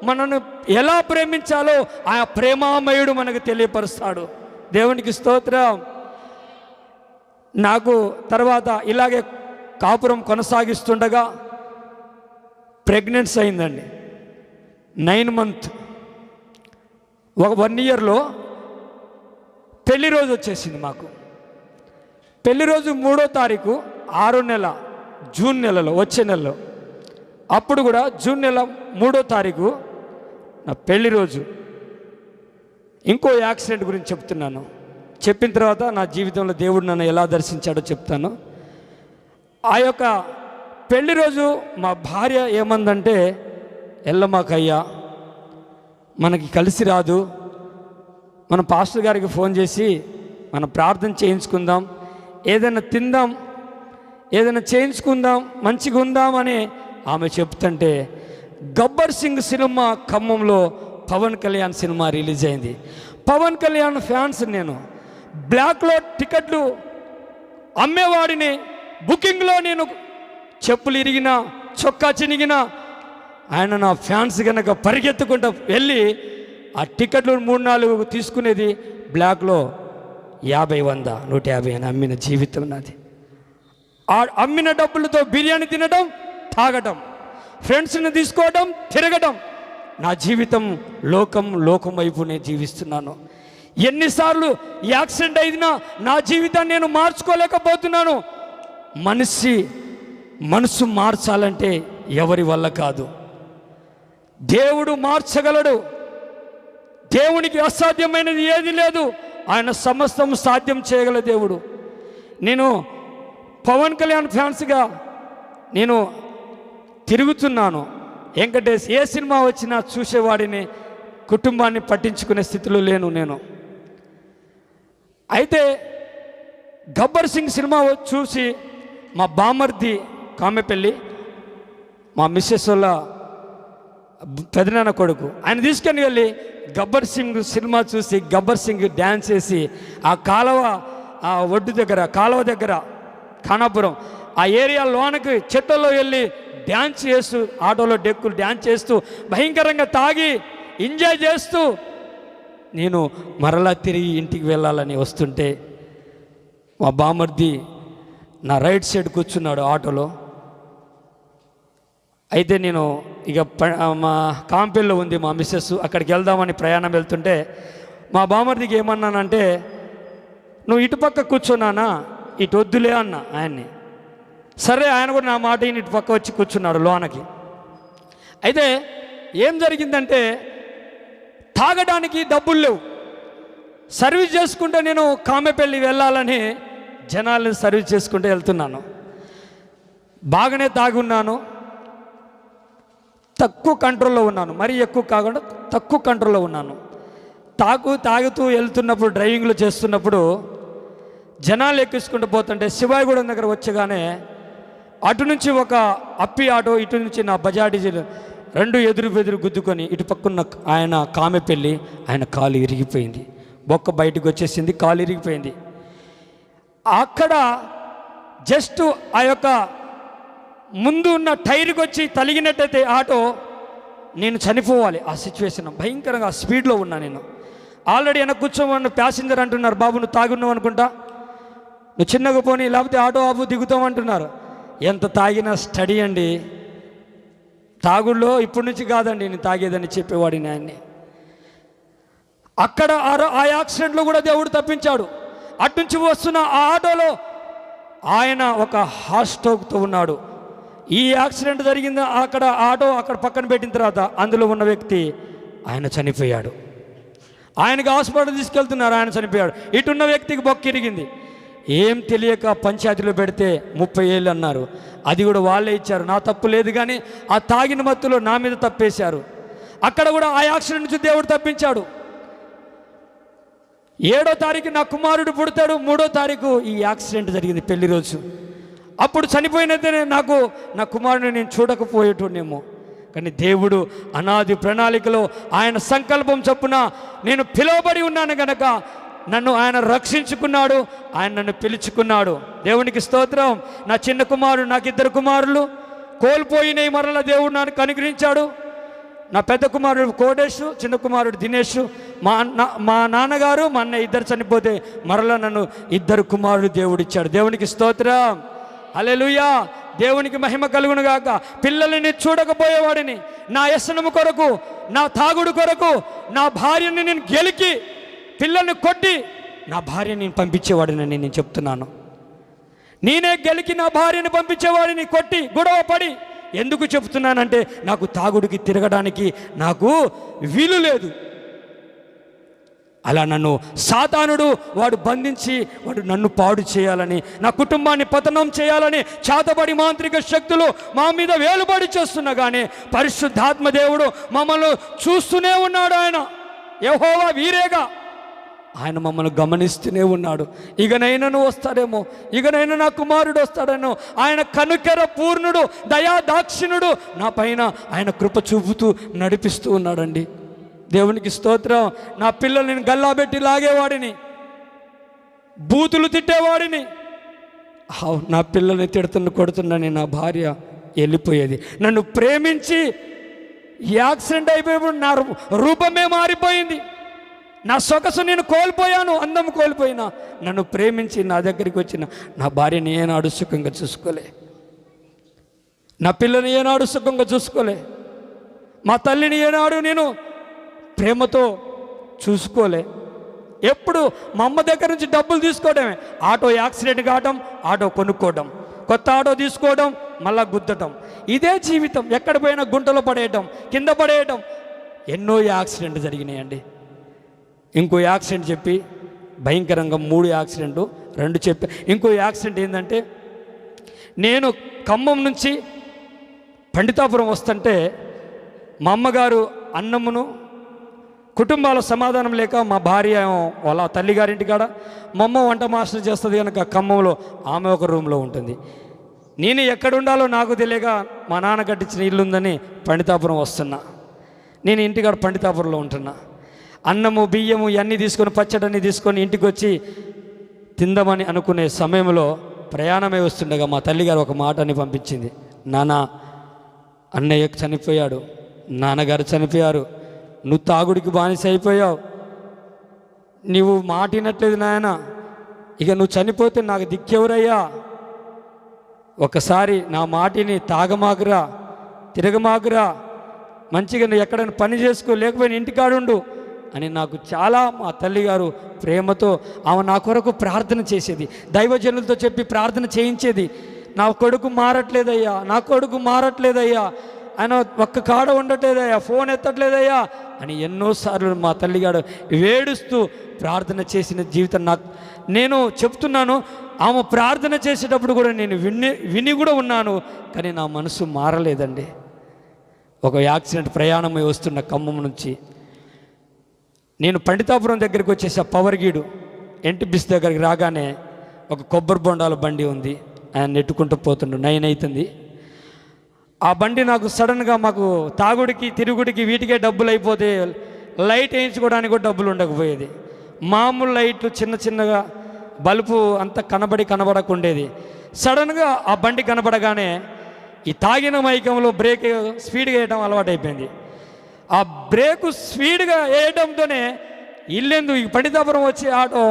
మనను ఎలా ప్రేమించాలో ఆ ప్రేమామయుడు మనకు తెలియపరుస్తాడు. దేవునికి స్తోత్రం. నాకు తర్వాత ఇలాగే కాపురం కొనసాగిస్తుండగా ప్రెగ్నెన్సీ అయిందండి. 9 months. 1 yearలో పెళ్లి రోజు వచ్చేసింది మాకు. పెళ్లి రోజు 3వ తారీఖు 6వ నెల జూన్ నెలలో, వచ్చే నెలలో, అప్పుడు కూడా జూన్ నెల 3వ తారీఖు నా పెళ్లి రోజు ఇంకో యాక్సిడెంట్ గురించి చెప్తున్నాను. చెప్పిన తర్వాత నా జీవితంలో దేవుడు నన్ను ఎలా దర్శించాడో చెప్తాను. ఆ యొక్క పెళ్లి రోజు మా భార్య ఏమందంటే, ఎల్లమాకయ్యా మనకి కలిసి రాదు, మన పాస్టర్ గారికి ఫోన్ చేసి మనం ప్రార్థన చేయించుకుందాం, ఏదైనా తిందాం, ఏదైనా చేయించుకుందాం, మంచిగా ఉందామని ఆమె చెప్తుంటే, గబ్బర్ సింగ్ సినిమా ఖమ్మంలో పవన్ కళ్యాణ్ సినిమా రిలీజ్ అయింది. పవన్ కళ్యాణ్ ఫ్యాన్స్ నేను. బ్లాక్లో టికెట్లు అమ్మేవాడిని. బుకింగ్లో నేను చెప్పులు ఇరిగినా, చొక్కా చినిగినా ఆయన నా ఫ్యాన్స్ కనుక పరిగెత్తుకుంటూ వెళ్ళి ఆ టికెట్లు 3-4 తీసుకునేది. బ్లాక్లో 50, 100, 150 అని అమ్మిన జీవితం నాది. ఆ అమ్మిన డబ్బులతో బిర్యానీ తినడం, తాగడం, ఫ్రెండ్స్ని తీసుకోవడం, తిరగడం. నా జీవితం లోకం వైపు నేను జీవిస్తున్నాను. ఎన్నిసార్లు యాక్సిడెంట్ అయినా నా జీవితాన్ని నేను మార్చుకోలేకపోతున్నాను. మనసు మార్చాలంటే ఎవరి వల్ల కాదు, దేవుడు మార్చగలడు. దేవునికి అసాధ్యమైనది ఏది లేదు. ఆయన సమస్తం సాధ్యం చేయగల దేవుడు. నేను పవన్ కళ్యాణ్ ఫ్యాన్స్గా నేను తిరుగుతున్నాను. వెంకటేష్ ఏ సినిమా వచ్చినా చూసేవాడిని, కుటుంబాన్ని పట్టించుకునే స్థితిలో లేను నేను. అయితే గబ్బర్ సింగ్ సినిమా చూసి మా బామర్ది కామెపల్లి, మా మిస్సెస్ వాళ్ళ పెదనాన్న కొడుకు, ఆయన తీసుకొని వెళ్ళి గబ్బర్ సింగ్ సినిమా చూసి గబ్బర్ సింగ్ డ్యాన్స్ చేసి ఆ ఒడ్డు దగ్గర, కాలువ దగ్గర, ఖానాపురం ఆ ఏరియా లోనకి చెట్లలో వెళ్ళి డ్యాన్స్ చేస్తూ, ఆటోలో డెక్కులు డ్యాన్స్ చేస్తూ, భయంకరంగా తాగి ఎంజాయ్ చేస్తూ నేను మరలా తిరిగి ఇంటికి వెళ్ళాలని వస్తుంటే మా బామర్ది నా రైట్ సైడ్ కూర్చున్నాడు ఆటోలో. అయితే నేను ఇక మా కాంపెల్లో ఉంది మా మిస్సెస్, అక్కడికి వెళ్దామని ప్రయాణం వెళ్తుంటే మా బామర్దికి ఏమన్నానంటే, నువ్వు ఇటుపక్క కూర్చున్నానా, ఇటు వద్దులే అన్న ఆయన్ని. సరే, ఆయన కూడా నా మాట ఇటు పక్క వచ్చి కూర్చున్నాడు లోనకి. అయితే ఏం జరిగిందంటే, తాగడానికి డబ్బులు లేవు. సర్వీస్ చేసుకుంటే నేను కామెపల్లి వెళ్ళాలని జనాలను సర్వీస్ చేసుకుంటూ వెళ్తున్నాను. బాగానే తాగి ఉన్నాను, తక్కువ కంట్రోల్లో ఉన్నాను, మరీ ఎక్కువ కాకుండా తక్కువ కంట్రోల్లో ఉన్నాను. తాగుతూ వెళ్తున్నప్పుడు, డ్రైవింగ్లో చేస్తున్నప్పుడు జనాలు ఎక్కించుకుంటూ పోతుంటే శివాయిగూడెం దగ్గర వచ్చగానే అటు నుంచి ఒక అప్పి ఆటో, ఇటు నుంచి నా బజాజ్ డీజిల్ 2 ఎదురు గుద్దుకొని ఇటు పక్కన ఆయన కామెపల్లి, ఆయన కాలు ఇరిగిపోయింది, బొక్క బయటకు వచ్చేసింది, కాలు ఇరిగిపోయింది. అక్కడ జస్ట్ ఆ యొక్క ముందు ఉన్న టైర్కి వచ్చి తలిగినట్టయితే ఆటో, నేను చనిపోవాలి. ఆ సిచ్యువేషన్ భయంకరంగా స్పీడ్లో ఉన్నా నేను. ఆల్రెడీ వెనక కూర్చోమన్న ప్యాసింజర్ అంటున్నారు, బాబు నువ్వు తాగున్నావు అనుకుంటా, నువ్వు చిన్నగా పోనీ, లేకపోతే ఆటో ఆపు దిగుతావు అంటున్నారు. ఎంత తాగినా స్టడీ అండి. తాగుల్లో ఇప్పటి నుంచి కాదండి నేను తాగేదని చెప్పేవాడిని ఆయన్ని. అక్కడ ఆ యాక్సిడెంట్లో కూడా దేవుడు తప్పించాడు. అటునుంచి వస్తున్న ఆ ఆటోలో ఆయన ఒక హార్ట్ స్ట్రోక్తో ఉన్నాడు. ఈ యాక్సిడెంట్ జరిగింది అక్కడ, ఆటో అక్కడ పక్కన పెట్టిన తర్వాత అందులో ఉన్న వ్యక్తి ఆయన చనిపోయాడు. ఆయనకి హాస్పిటల్ తీసుకెళ్తున్నారు, ఆయన చనిపోయాడు. ఇటున్న వ్యక్తికి బొక్క ఇరిగింది. ఏం తెలియక పంచాయతీలో పెడితే 30 ఏళ్ళు అన్నారు. అది కూడా వాళ్ళే ఇచ్చారు, నా తప్పు లేదు. కానీ ఆ తాగిన మత్తులో నా మీద తప్పేశారు. అక్కడ కూడా ఆ యాక్సిడెంట్ నుంచి దేవుడు తప్పించాడు. 7వ తారీఖు నా కుమారుడు పుడతాడు, 3వ తారీఖు ఈ యాక్సిడెంట్ జరిగింది పెళ్లి రోజు. అప్పుడు చనిపోయినదే నాకు నా కుమారుడిని నేను చూడకపోయేటోనేమో. కానీ దేవుడు అనాది ప్రణాళికలో ఆయన సంకల్పం చొప్పున నేను పిలువబడి ఉన్నాను గనక నన్ను ఆయన రక్షించుకున్నాడు, ఆయన నన్ను పిలుచుకున్నాడు. దేవునికి స్తోత్రం. నా చిన్న కుమారుడు, నాకు 2 కుమారులు కోల్పోయినాయి, మరలా దేవుడు నన్ను కనుగ్రహించాడు. నా పెద్ద కుమారుడు కోటేష్, చిన్న కుమారుడు దినేష్. మా నాన్నగారు మా అన్న ఇద్దరు చనిపోతే మరలా నన్ను 2 కుమారుడు దేవుడు ఇచ్చాడు. దేవునికి స్తోత్రం, హల్లెలూయా. దేవునికి మహిమ కలుగును గాక. పిల్లల్ని చూడకపోయేవాడిని, నా వ్యసనము కొరకు, నా తాగుడు కొరకు నా భార్యని నేను గెలికి, పిల్లల్ని కొట్టి నా భార్యని నేను పంపించేవాడిని నేను చెప్తున్నాను. నేనే గెలికి నా భార్యని పంపించేవాడిని కొట్టి గొడవ పడి. ఎందుకు చెప్తున్నానంటే నాకు తాగుడికి తిరగడానికి నాకు వీలు లేదు. అలా నన్ను సాతానుడు వాడు బంధించి వాడు నన్ను పాడు చేయాలని, నా కుటుంబాన్ని పతనం చేయాలని చాతబడి మాంత్రిక శక్తులు మా మీద వేలుబడి చేస్తున్నా కానీ పరిశుద్ధాత్మ దేవుడు మమ్మల్ని చూస్తూనే ఉన్నాడు. ఆయన యెహోవా వీరేగా ఆయన మమ్మల్ని గమనిస్తూనే ఉన్నాడు. ఇకనైనా వస్తాడేమో, ఇకనైనా నా కుమారుడు వస్తాడేమో. ఆయన కనుకెర పూర్ణుడు, దయా దాక్షిణుడు, నా పైన ఆయన కృప చూపుతూ నడిపిస్తూ ఉన్నాడండి. దేవునికి స్తోత్రం. నా పిల్లల్ని గల్లాబెట్టి లాగేవాడిని, బూతులు తిట్టేవాడిని. నా పిల్లల్ని కొడుతున్నాని నా భార్య వెళ్ళిపోయేది. నన్ను ప్రేమించి యాక్సిడెంట్ అయిపోయినప్పుడు నా రూపమే మారిపోయింది. నా సొగసు నేను కోల్పోయాను, అందం కోల్పోయినా నన్ను ప్రేమించి నా దగ్గరికి వచ్చిన నా భార్యని ఏనాడు సుఖంగా చూసుకోలే, నా పిల్లని ఏనాడు సుఖంగా చూసుకోలే, మా తల్లిని ఏనాడు నేను ప్రేమతో చూసుకోలే. ఎప్పుడు మా అమ్మ దగ్గర నుంచి డబ్బులు తీసుకోవడమే. ఆటో యాక్సిడెంట్ కావడం, ఆటో కొనుక్కోవడం, కొత్త ఆటో తీసుకోవడం, మళ్ళా గుద్దటం, ఇదే జీవితం. ఎక్కడ పోయినా గుంటలో పడేయటం, కింద పడేయటం. ఎన్నో యాక్సిడెంట్ జరిగినాయండి. ఇంకో యాక్సిడెంట్ చెప్పి భయంకరంగా 3 యాక్సిడెంట్లు 2 చెప్పి. ఇంకో యాక్సిడెంట్ ఏంటంటే, నేను ఖమ్మం నుంచి పండితాపురం వస్తుంటే మా అమ్మగారు అన్నమును, కుటుంబాల సమాధానం లేక మా భార్య వాళ్ళ తల్లిగారింటి కాడ, మా అమ్మ వంట మాస్టర్ చేస్తుంది కనుక ఖమ్మంలో ఆమె ఒక రూమ్లో ఉంటుంది. నేను ఎక్కడ ఉండాలో నాకు తెలియక మా నాన్న కట్టించిన ఇల్లు ఉందని పండితాపురం వస్తున్నా. నేను ఇంటికాడ పండితాపురంలో ఉంటున్నా. అన్నము బియ్యము ఇవన్నీ తీసుకొని, పచ్చడన్నీ తీసుకొని ఇంటికి వచ్చి తిందామని అనుకునే సమయంలో ప్రయాణమే వస్తుండగా మా తల్లిగారు ఒక మాటని పంపించింది. నాన్న, అన్నయ్య చనిపోయాడు, నాన్నగారు చనిపోయారు, నువ్వు తాగుడికి బానిస అయిపోయావు, నువ్వు మాట వినట్లేదు నాయన, ఇక నువ్వు చనిపోతే నాకు దిక్కెవరయ్యా, ఒకసారి నా మాటిని తాగమాకురా, తిరగమాకురా, మంచిగా నువ్వు ఎక్కడైనా పని చేసుకో, లేకపోయినా ఇంటికాడుండు అని నాకు చాలా మా తల్లిగారు ప్రేమతో ఆమె నా కొరకు ప్రార్థన చేసేది. దైవజనులతో చెప్పి ప్రార్థన చేయించేది. నా కొడుకు మారట్లేదయ్యా, నా కొడుకు మారట్లేదయ్యా, ఆయన ఒక్క కాడ ఉండట్లేదయ్యా, ఫోన్ ఎత్తట్లేదయ్యా అని ఎన్నోసార్లు మా తల్లిగారు వేడుస్తూ ప్రార్థన చేసిన జీవితం నేను చెప్తున్నాను. ఆమె ప్రార్థన చేసేటప్పుడు కూడా నేను విని కూడా ఉన్నాను, కానీ నా మనసు మారలేదండి. ఒక యాక్సిడెంట్ ప్రయాణమై వస్తున్న ఖమ్మం నుంచి నేను పండితాపురం దగ్గరికి వచ్చేసా. పవర్ గీడు ఎన్టీపీసీ దగ్గరికి రాగానే ఒక కొబ్బరి బొండాల బండి ఉంది, ఆయన నెట్టుకుంటూ పోతుండు. 9 అవుతుంది. ఆ బండి నాకు సడన్గా, మాకు తాగుడికి తిరుగుడికి వీటికే డబ్బులు అయిపోతే లైట్ వేయించుకోవడానికి కూడా డబ్బులు ఉండకపోయేది. మామూలు లైట్లు చిన్న చిన్నగా బల్బు అంత కనబడకుండేది. సడన్గా ఆ బండి కనబడగానే ఈ తాగిన మైకంలో బ్రేక్ స్పీడ్గా వేయడం అలవాటు అయిపోయింది. ఆ బ్రేకు స్పీడ్గా వేయడంతోనే ఇల్లెందు ఈ పండితాపురం వచ్చి ఆటో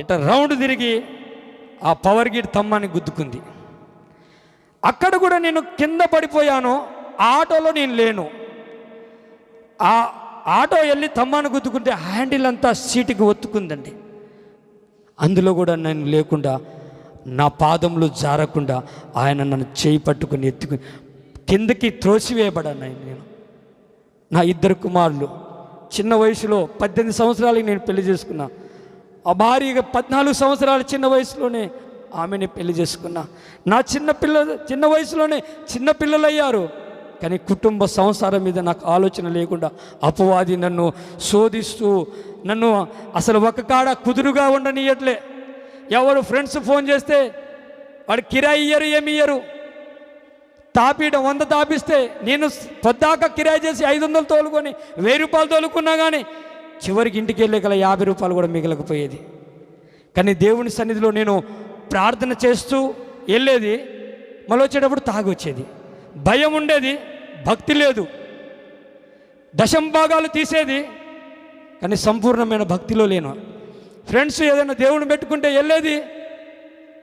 ఇట్లా రౌండ్ తిరిగి ఆ పవర్ గీడ్ తమ్మని గుద్దుకుంది. అక్కడ కూడా నేను కింద పడిపోయాను. ఆ ఆటోలో నేను లేను. ఆ ఆటో వెళ్ళి తమ్మాను గుద్దుకుంటే హ్యాండిల్ అంతా సీటుకి ఒత్తుకుందండి. అందులో కూడా నేను లేకుండా, నా పాదములు జారకుండా ఆయన నన్ను చేయి పట్టుకుని ఎత్తుకుని కిందకి త్రోసివేయబడాను. నేను నా 2 కుమారులు చిన్న వయసులో 18 సంవత్సరాలకి నేను పెళ్లి చేసుకున్నా. ఆ భార్య 14 సంవత్సరాల చిన్న వయసులోనే ఆమెని పెళ్లి చేసుకున్నా. నా చిన్న వయసులోనే చిన్న పిల్లలు అయ్యారు. కానీ కుటుంబ సంసారం మీద నాకు ఆలోచన లేకుండా అపవాది నన్ను శోధిస్తూ, నన్ను అసలు ఒక కాడ కుదురుగా ఉండనియట్లే. ఎవరు ఫ్రెండ్స్ ఫోన్ చేస్తే వాడు కిరాయి ఇయ్యరు, ఏమి ఇయ్యరు. తాపీయడం 100 తాపిస్తే నేను పొద్దాక కిరాయి చేసి 500 తోలుకొని 1000 రూపాయలు తోలుకున్నా కానీ చివరికి ఇంటికి వెళ్ళే గల 50 రూపాయలు కూడా మిగలకపోయేది. కానీ దేవుని సన్నిధిలో నేను ప్రార్థన చేస్తూ వెళ్ళేది, మళ్ళీ వచ్చేటప్పుడు తాగి వచ్చేది. భయం ఉండేది, భక్తి లేదు. 10 భాగాలు తీసేది, కానీ సంపూర్ణమైన భక్తిలో లేను. ఫ్రెండ్స్ ఏదైనా దేవుని పెట్టుకుంటే వెళ్ళేది,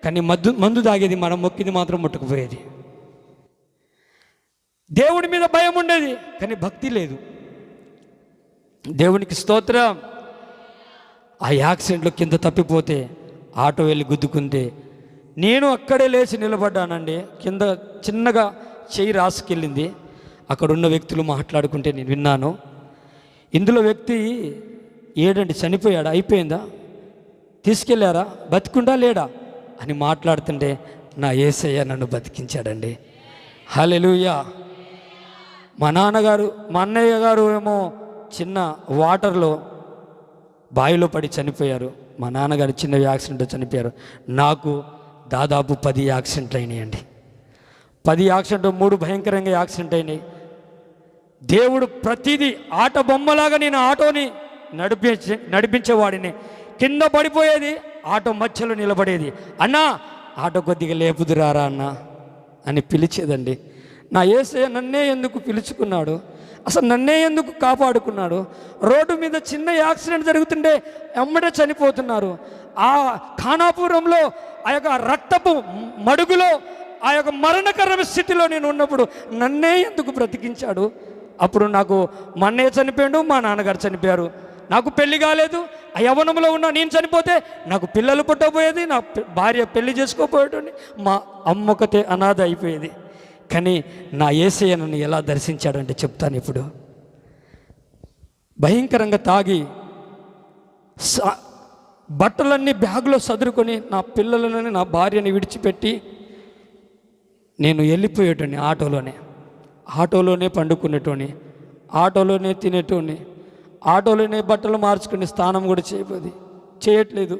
కానీ మందు తాగేది, మనం మొక్కింది మాత్రం ముట్టుకుపోయేది. దేవుడి మీద భయం ఉండేది, కానీ భక్తి లేదు. దేవునికి స్తోత్రం. ఆ యాక్సిడెంట్లో కింద తప్పిపోతే ఆటో వెళ్ళి గుద్దుకుంటే నేను అక్కడే లేచి నిలబడ్డానండి. కింద చిన్నగా చెయ్యి రాసుకెళ్ళింది. అక్కడున్న వ్యక్తులు మాట్లాడుకుంటే నేను విన్నాను. ఇందులో వ్యక్తి ఏడండి, చనిపోయాడా, అయిపోయిందా, తీసుకెళ్ళారా, బతికుండా లేడా అని మాట్లాడుతుంటే నా యేసయ్య నన్ను బతికించాడండి. హల్లెలూయా. మా నాన్నగారు, మా అన్నయ్య గారు ఏమో చిన్న వాటర్లో బావిలో పడి చనిపోయారు. మా నాన్నగారు చిన్న యాక్సిడెంట్ చనిపోయారు. నాకు దాదాపు 10 యాక్సిడెంట్లు అయినాయండి. 10 యాక్సిడెంట్, 3 భయంకరంగా యాక్సిడెంట్ అయినాయి. దేవుడు ప్రతిదీ ఆట బొమ్మలాగా నేను ఆటోని నడిపించేవాడిని. కింద పడిపోయేది, ఆటో మధ్యలో నిలబడేది. అన్నా ఆటో కొద్దిగా లేపుదురారా అన్నా అని పిలిచేదండి. నా యేసయ్య నన్నే ఎందుకు పిలుచుకున్నాడు, అసలు నన్నే ఎందుకు కాపాడుకున్నాడు? రోడ్డు మీద చిన్న యాక్సిడెంట్ జరుగుతుంటే ఎమ్మడే చనిపోతున్నారు. ఆ ఖానాపురంలో ఆ యొక్క రక్తపు మడుగులో ఆ యొక్క మరణకరమైన స్థితిలో నేను ఉన్నప్పుడు నన్నే ఎందుకు బ్రతికించాడు? అప్పుడు నాకు మా అన్నయ్య చనిపోయాడు, మా నాన్నగారు చనిపోయారు. నాకు పెళ్లి కాలేదు. ఆ యవ్వనంలో ఉన్న నేను చనిపోతే నాకు పిల్లలు పుట్టబోయేది, నా భార్య పెళ్లి చేసుకోపోయేటండి, మా అమ్మొకతే అనాథ అయిపోయేది. కానీ నా యేసయ్య నన్ను ఎలా దర్శించాడంటే చెప్తాను ఇప్పుడు. భయంకరంగా తాగి బట్టలన్నీ బ్యాగులో సదురుకొని నా పిల్లలని, నా భార్యని విడిచిపెట్టి నేను వెళ్ళిపోయేటోని. ఆటోలోనే పండుకునేటోని, ఆటోలోనే తినేటోని, ఆటోలోనే బట్టలు మార్చుకుని స్నానం కూడా చేయట్లేదు.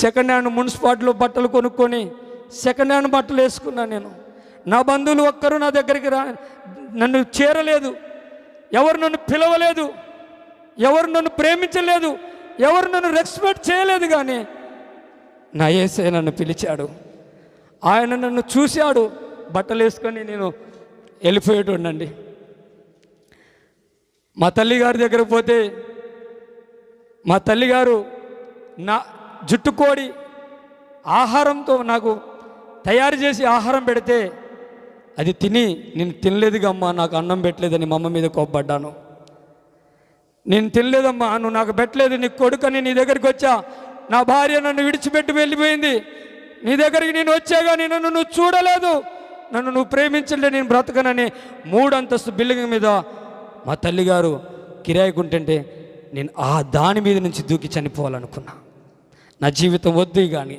సెకండ్ హ్యాండ్ మున్సిపాలిటీలో బట్టలు కొనుక్కొని సెకండ్ హ్యాండ్ బట్టలు వేసుకున్నాను నేను. నా బంధువులు ఒక్కరు నా దగ్గరికి నన్ను చేరలేదు, ఎవరు నన్ను పిలవలేదు, ఎవరు నన్ను ప్రేమించలేదు, ఎవరు నన్ను రెస్పెక్ట్ చేయలేదు. కానీ నా యేసయ్య నన్ను పిలిచాడు. ఆయన నన్ను చూశాడు. బట్టలు వేసుకొని నేను వెళ్ళిపోయేటోండి. మా తల్లిగారి దగ్గరకు పోతే మా తల్లిగారు నా జుట్టుకోడి ఆహారంతో నాకు తయారు చేసి ఆహారం పెడితే అది తిని నేను తినలేదుగా అమ్మా, నాకు అన్నం పెట్టలేదని మా అమ్మ మీద కోప్పడ్డాను. నేను తినలేదమ్మా, నువ్వు నాకు పెట్టలేదు, నీ కొడుకని నీ దగ్గరికి వచ్చా, నా భార్య నన్ను విడిచిపెట్టి వెళ్ళిపోయింది, నీ దగ్గరికి నేను వచ్చా కానీ నన్ను నువ్వు చూడలేదు, నన్ను నువ్వు ప్రేమించలే, నేను బ్రతకనని 3 అంతస్తు బిల్డింగ్ మీద మా తల్లిగారు కిరాయికుంటుంటే నేను ఆ దాని మీద నుంచి దూకి చనిపోవాలనుకున్నా. నా జీవితం వద్దు కానీ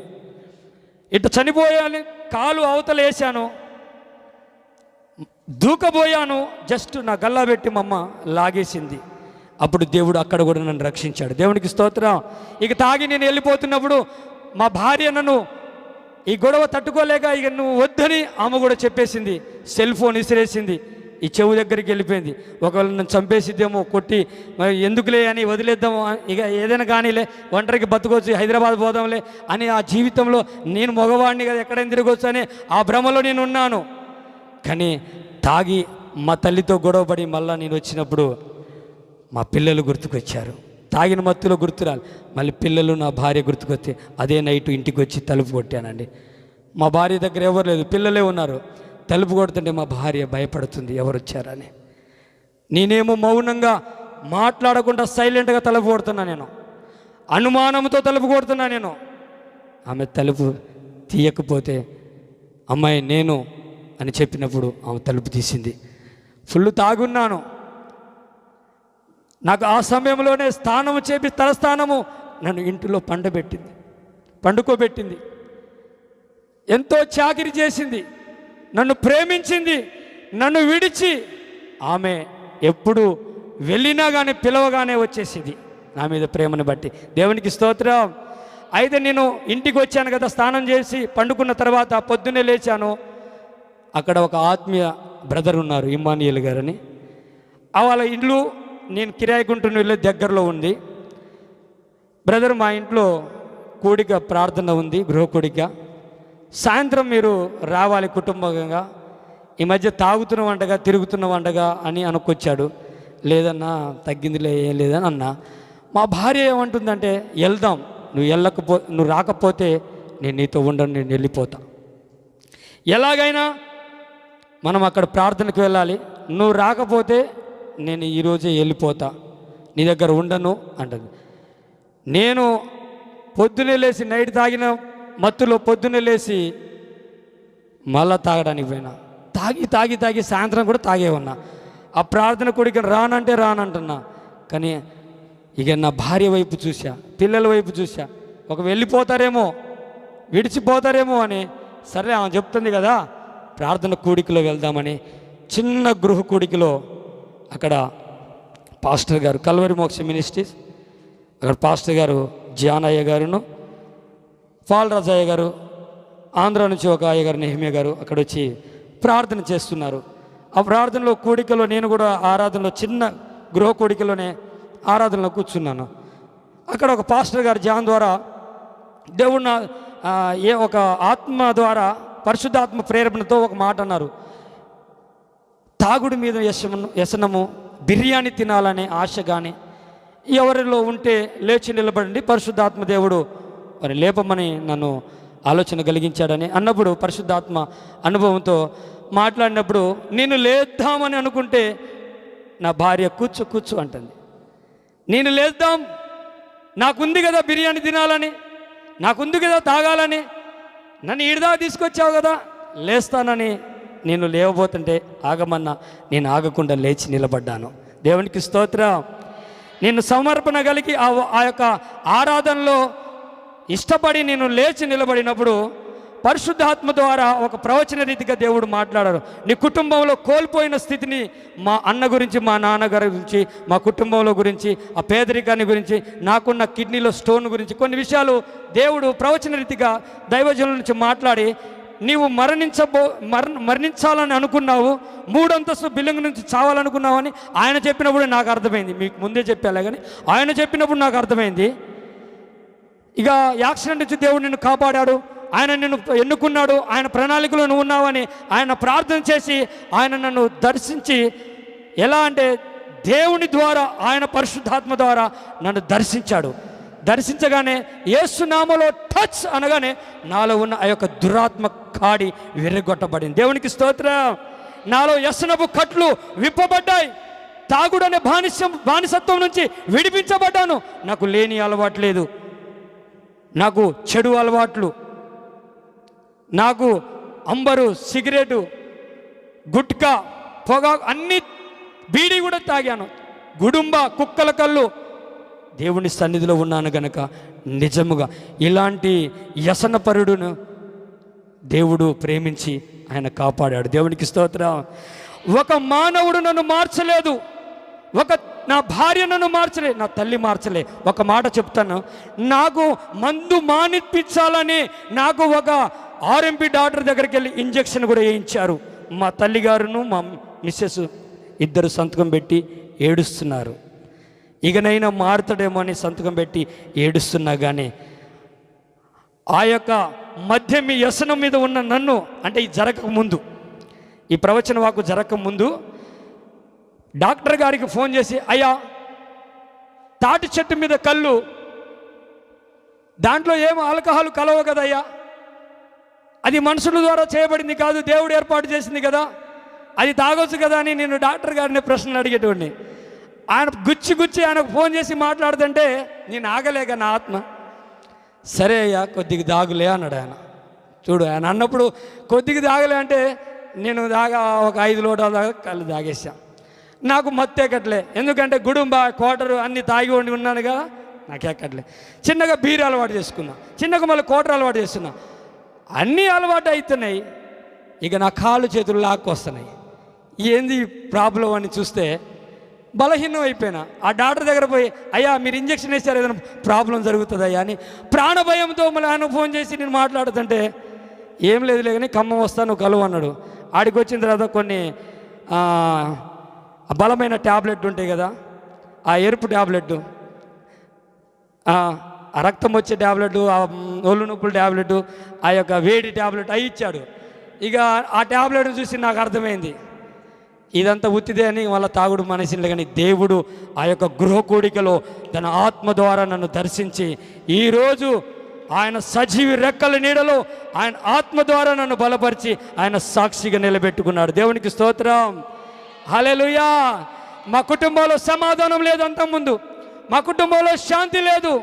ఇట్లా చనిపోయాలి, కాలు అవతల వేసాను, దూకబోయాను. జస్ట్ నా గల్లా పెట్టి మా అమ్మ లాగేసింది. అప్పుడు దేవుడు అక్కడ కూడా నన్ను రక్షించాడు. దేవునికి స్తోత్రం. ఇక తాగి నేను వెళ్ళిపోతున్నప్పుడు మా భార్య నన్ను ఈ గొడవ తట్టుకోలేక ఇక నువ్వు వద్దని ఆమె కూడా చెప్పేసింది. సెల్ ఫోన్ ఇసిరేసింది, ఈ చెవు దగ్గరికి వెళ్ళిపోయింది. ఒకవేళ నన్ను చంపేసిద్దేమో, కొట్టి ఎందుకులే అని వదిలేద్దాము, ఇక ఏదైనా కానీలే, ఒంటరికి బతుకోవచ్చు, హైదరాబాద్ పోదాంలే అని ఆ జీవితంలో నేను మగవాడిని కదా, ఎక్కడైనా తిరగవచ్చు అని ఆ భ్రమలో నేను ఉన్నాను. కానీ తాగి మా తల్లితో గొడవపడి మళ్ళీ నేను వచ్చినప్పుడు మా పిల్లలు గుర్తుకొచ్చారు. తాగిన మత్తులో గుర్తురాలి, మళ్ళీ పిల్లలు, నా భార్య గుర్తుకొచ్చి అదే నైటు ఇంటికి వచ్చి తలుపు కొట్టానండి. మా భార్య దగ్గర ఎవరు లేదు, పిల్లలే ఉన్నారు. తలుపు కొడుతుంటే మా భార్య భయపడుతుంది, ఎవరు వచ్చారని. నేనేమో మౌనంగా మాట్లాడకుండా సైలెంట్గా తలుపు కొడుతున్నా, నేను అనుమానంతో తలుపు కొడుతున్నా నేను. ఆమె తలుపు తీయకపోతే అమ్మాయి నేను అని చెప్పినప్పుడు ఆమె తలుపు తీసింది. ఫుల్ తాగున్నాను. నాకు ఆ సమయంలోనే స్నానము చేపి తలస్నానము నన్ను ఇంటిలో పండుకోబెట్టింది. ఎంతో చాకిరి చేసింది, నన్ను ప్రేమించింది. నన్ను విడిచి ఆమె ఎప్పుడు వెళ్ళినా కానీ పిలవగానే వచ్చేసింది నా మీద ప్రేమను బట్టి. దేవునికి స్తోత్రం. అయితే నేను ఇంటికి వచ్చాను కదా, స్నానం చేసి పండుకున్న తర్వాత పొద్దున్నే లేచాను. అక్కడ ఒక ఆత్మీయ బ్రదర్ ఉన్నారు, ఇమ్మానియల్ గారని. వాళ్ళ ఇల్లు నేను కిరాయికుంటున్న ఇల్లు దగ్గరలో ఉంది. బ్రదర్, మా ఇంట్లో కూడిక ప్రార్థన ఉంది, గృహ కూడిక, సాయంత్రం మీరు రావాలి కుటుంబంగా. ఈ మధ్య తాగుతున్నవంటగా తిరుగుతున్నవంటగా అని అనుకొచ్చాడు. లేదన్నా తగ్గిందిలే, ఏం లేదని అన్నా. మా భార్య ఏమంటుందంటే, వెళ్దాం, నువ్వు రాకపోతే నేను నీతో ఉండను, నేను వెళ్ళిపోతా. ఎలాగైనా మనం అక్కడ ప్రార్థనకు వెళ్ళాలి, నువ్వు రాకపోతే నేను ఈరోజే వెళ్ళిపోతా, నీ దగ్గర ఉండను అంటుంది. నేను పొద్దునే లేచి నైట్ తాగిన మత్తులో పొద్దున్నే లేచి మళ్ళా తాగడానికి పోయినా. తాగి సాయంత్రం కూడా తాగే ఉన్నా. ఆ ప్రార్థన కూడికి రానంటే రానంటున్నా. కానీ ఇక నా భార్య వైపు చూసా, పిల్లల వైపు చూసా, ఒక వెళ్ళిపోతారేమో విడిచిపోతారేమో అని, సరే ఆమె చెప్తుంది కదా ప్రార్థన కూడికలో వెళ్దామని చిన్న గృహ కూడికలో అక్కడ పాస్టర్ గారు, కల్వరి మోక్ష మినిస్ట్రీస్, అక్కడ పాస్టర్ గారు జానయ్య గారును, పాలరాజయ్య గారు, ఆంధ్ర నుంచి ఒక అయ్య గారు నెహ్మియా గారు అక్కడ వచ్చి ప్రార్థన చేస్తున్నారు. ఆ ప్రార్థనలో కూడికలో నేను కూడా ఆరాధనలో చిన్న గృహ కూడికలోనే ఆరాధనలో కూర్చున్నాను. అక్కడ ఒక పాస్టర్ గారు జాన్ ద్వారా దేవుడు ఒక ఆత్మ ద్వారా పరిశుద్ధాత్మ ప్రేరేపణతో ఒక మాట అన్నారు. తాగుడు మీద వ్యసనము, బిర్యానీ తినాలనే ఆశ కానీ ఎవరిలో ఉంటే లేచి నిలబడండి, పరిశుద్ధాత్మ దేవుడు మరి లేపమని నన్ను ఆలోచన కలిగించాడని అన్నప్పుడు, పరిశుద్ధాత్మ అనుభవంతో మాట్లాడినప్పుడు నేను లేద్దామని అనుకుంటే నా భార్య కూర్చో అంటుంది. నేను లేద్దాం, నాకుంది కదా బిర్యానీ తినాలని, నాకుంది కదా తాగాలని, నన్ను ఈడదా తీసుకొచ్చావు కదా, లేస్తానని నేను లేవబోతుంటే ఆగమన్నా నేను ఆగకుండా లేచి నిలబడ్డాను. దేవునికి స్తోత్రం. నేను సమర్పణ కలిగి ఆ యొక్క ఆరాధనలో ఇష్టపడి నేను లేచి నిలబడినప్పుడు పరిశుద్ధాత్మ ద్వారా ఒక ప్రవచన రీతిగా దేవుడు మాట్లాడారు. నీ కుటుంబంలో కోల్పోయిన స్థితిని, మా అన్న గురించి, మా నాన్నగారి గురించి, మా కుటుంబంలో గురించి, ఆ పేదరికాన్ని గురించి, నాకున్న కిడ్నీలో స్టోన్ గురించి కొన్ని విషయాలు దేవుడు ప్రవచన రీతిగా దైవజనుల నుంచి మాట్లాడి, నీవు మరణించాలని అనుకున్నావు, 3 అంతస్తు బిల్డింగ్ నుంచి చావాలనుకున్నావు అని ఆయన చెప్పినప్పుడు నాకు అర్థమైంది. మీకు ముందే చెప్పాలే కానీ ఆయన చెప్పినప్పుడు నాకు అర్థమైంది. ఇక యాక్సిడెంట్ నుంచి దేవుడు నిన్ను కాపాడాడు, ఆయన నిన్ను ఎన్నుకున్నాడు, ఆయన ప్రణాళికలో నువ్వు ఉన్నావని ఆయన ప్రార్థన చేసి ఆయన నన్ను దర్శించి, ఎలా అంటే దేవుని ద్వారా, ఆయన పరిశుద్ధాత్మ ద్వారా నన్ను దర్శించాడు. దర్శించగానే యేసు నామములో టచ్ అనగానే నాలో ఉన్న ఆ యొక్క దురాత్మ కాడి విరగొట్టబడింది. దేవునికి స్తోత్రం. నాలో వ్యసనపు కట్లు విప్పబడ్డాయి. తాగుడనే బానిసత్వం నుంచి విడిపించబడ్డాను. నాకు లేని అలవాటు లేదు, నాకు చెడు అలవాట్లు, నాకు అంబరు, సిగరెటు, గుట్కా, పొగ, అన్ని బీడీ కూడా తాగాను, గుడుంబ, కుక్కల కళ్ళు. దేవుని సన్నిధిలో ఉన్నాను గనక నిజముగా ఇలాంటి వ్యసనపరుడును దేవుడు ప్రేమించి ఆయన కాపాడాడు. దేవునికి స్తోత్రం. ఒక మానవుడు నన్ను మార్చలేదు, నా భార్య నన్ను మార్చలే, నా తల్లి మార్చలే. ఒక మాట చెప్తాను, నాకు మందు మానిపించాలని నాకు ఒక ఆర్ఎంపీ డాక్టర్ దగ్గరికి వెళ్ళి ఇంజక్షన్ కూడా వేయించారు. మా తల్లిగారును మా మిస్సెస్ ఇద్దరు సంతకం పెట్టి ఏడుస్తున్నారు. ఇకనైనా మారుతాడేమో అని సంతకం పెట్టి ఏడుస్తున్నా కానీ ఆ యొక్క మద్యం వ్యసనం మీద ఉన్న నన్ను, అంటే ఈ జరగకముందు, ఈ ప్రవచన వాకు జరగకముందు డాక్టర్ గారికి ఫోన్ చేసి, అయ్యా తాటి చెట్టు మీద కళ్ళు, దాంట్లో ఏం ఆల్కహాల్ కలవ కదయ్యా, అది మనుషుల ద్వారా చేయబడింది కాదు, దేవుడు ఏర్పాటు చేసింది కదా, అది తాగొచ్చు కదా అని నేను డాక్టర్ గారిని ప్రశ్నలు అడిగేటోడిని. ఆయన గుచ్చి ఆయనకు ఫోన్ చేసి మాట్లాడుతుంటే నేను ఆగలేక నా ఆత్మ, సరే అయ్యా కొద్దిగా దాగులే అన్నాడు ఆయన. చూడు, ఆయన అన్నప్పుడు కొద్దిగా దాగలే అంటే నేను ఒక 5 లోటాల దాకా కళ్ళు తాగేసా. నాకు మత్తు ఎక్కట్లే, ఎందుకంటే గుడుంబ, కోటరు అన్నీ తాగి ఉన్నాను కదా, నాకు ఎక్కట్లే. చిన్నగా బీర్ అలవాటు చేసుకున్నా, చిన్నగా మళ్ళీ కోటరు అలవాటు చేస్తున్నా, అన్నీ అలవాటు అవుతున్నాయి. ఇక నా కాళ్ళు చేతులు లాక్కొస్తున్నాయి. ఏంది ప్రాబ్లం అని చూస్తే బలహీనం అయిపోయినా. ఆ డాక్టర్ దగ్గర పోయి, అయ్యా మీరు ఇంజక్షన్ వేసారు, ఏదైనా ప్రాబ్లం జరుగుతుందయ్యా అని ప్రాణభయంతో మళ్ళీ ఆయన ఫోన్ చేసి నేను మాట్లాడుతుంటే, ఏం లేదులే కానీ ఖమ్మం వస్తాను కలువు అన్నాడు. ఆడికి వచ్చిన తర్వాత కొన్ని బలమైన ట్యాబ్లెట్ ఉంటాయి కదా, ఆ ఎరుపు ట్యాబ్లెట్, ఆ రక్తం వచ్చే ట్యాబ్లెట్, ఆ ఒళ్ళు నొప్పుల ట్యాబ్లెట్, ఆ యొక్క వేడి ట్యాబ్లెట్ అవి ఇచ్చాడు. ఇక ఆ ట్యాబ్లెట్ చూసి నాకు అర్థమైంది ఇదంతా ఉత్తిదే అని. వాళ్ళ తాగుడు మనసింది. కానీ దేవుడు ఆ యొక్క గృహ కూడికలో తన ఆత్మ ద్వారా నన్ను దర్శించి ఈరోజు ఆయన సజీవి రెక్కల నీడలో ఆయన ఆత్మ ద్వారా నన్ను బలపరిచి ఆయన సాక్షిగా నిలబెట్టుకున్నాడు. దేవునికి స్తోత్రం. హల్లెలూయా. మా కుటుంబంలో సమాధానం లేదు, అంతకుముందు మా కుటుంబంలో శాంతి లేదు,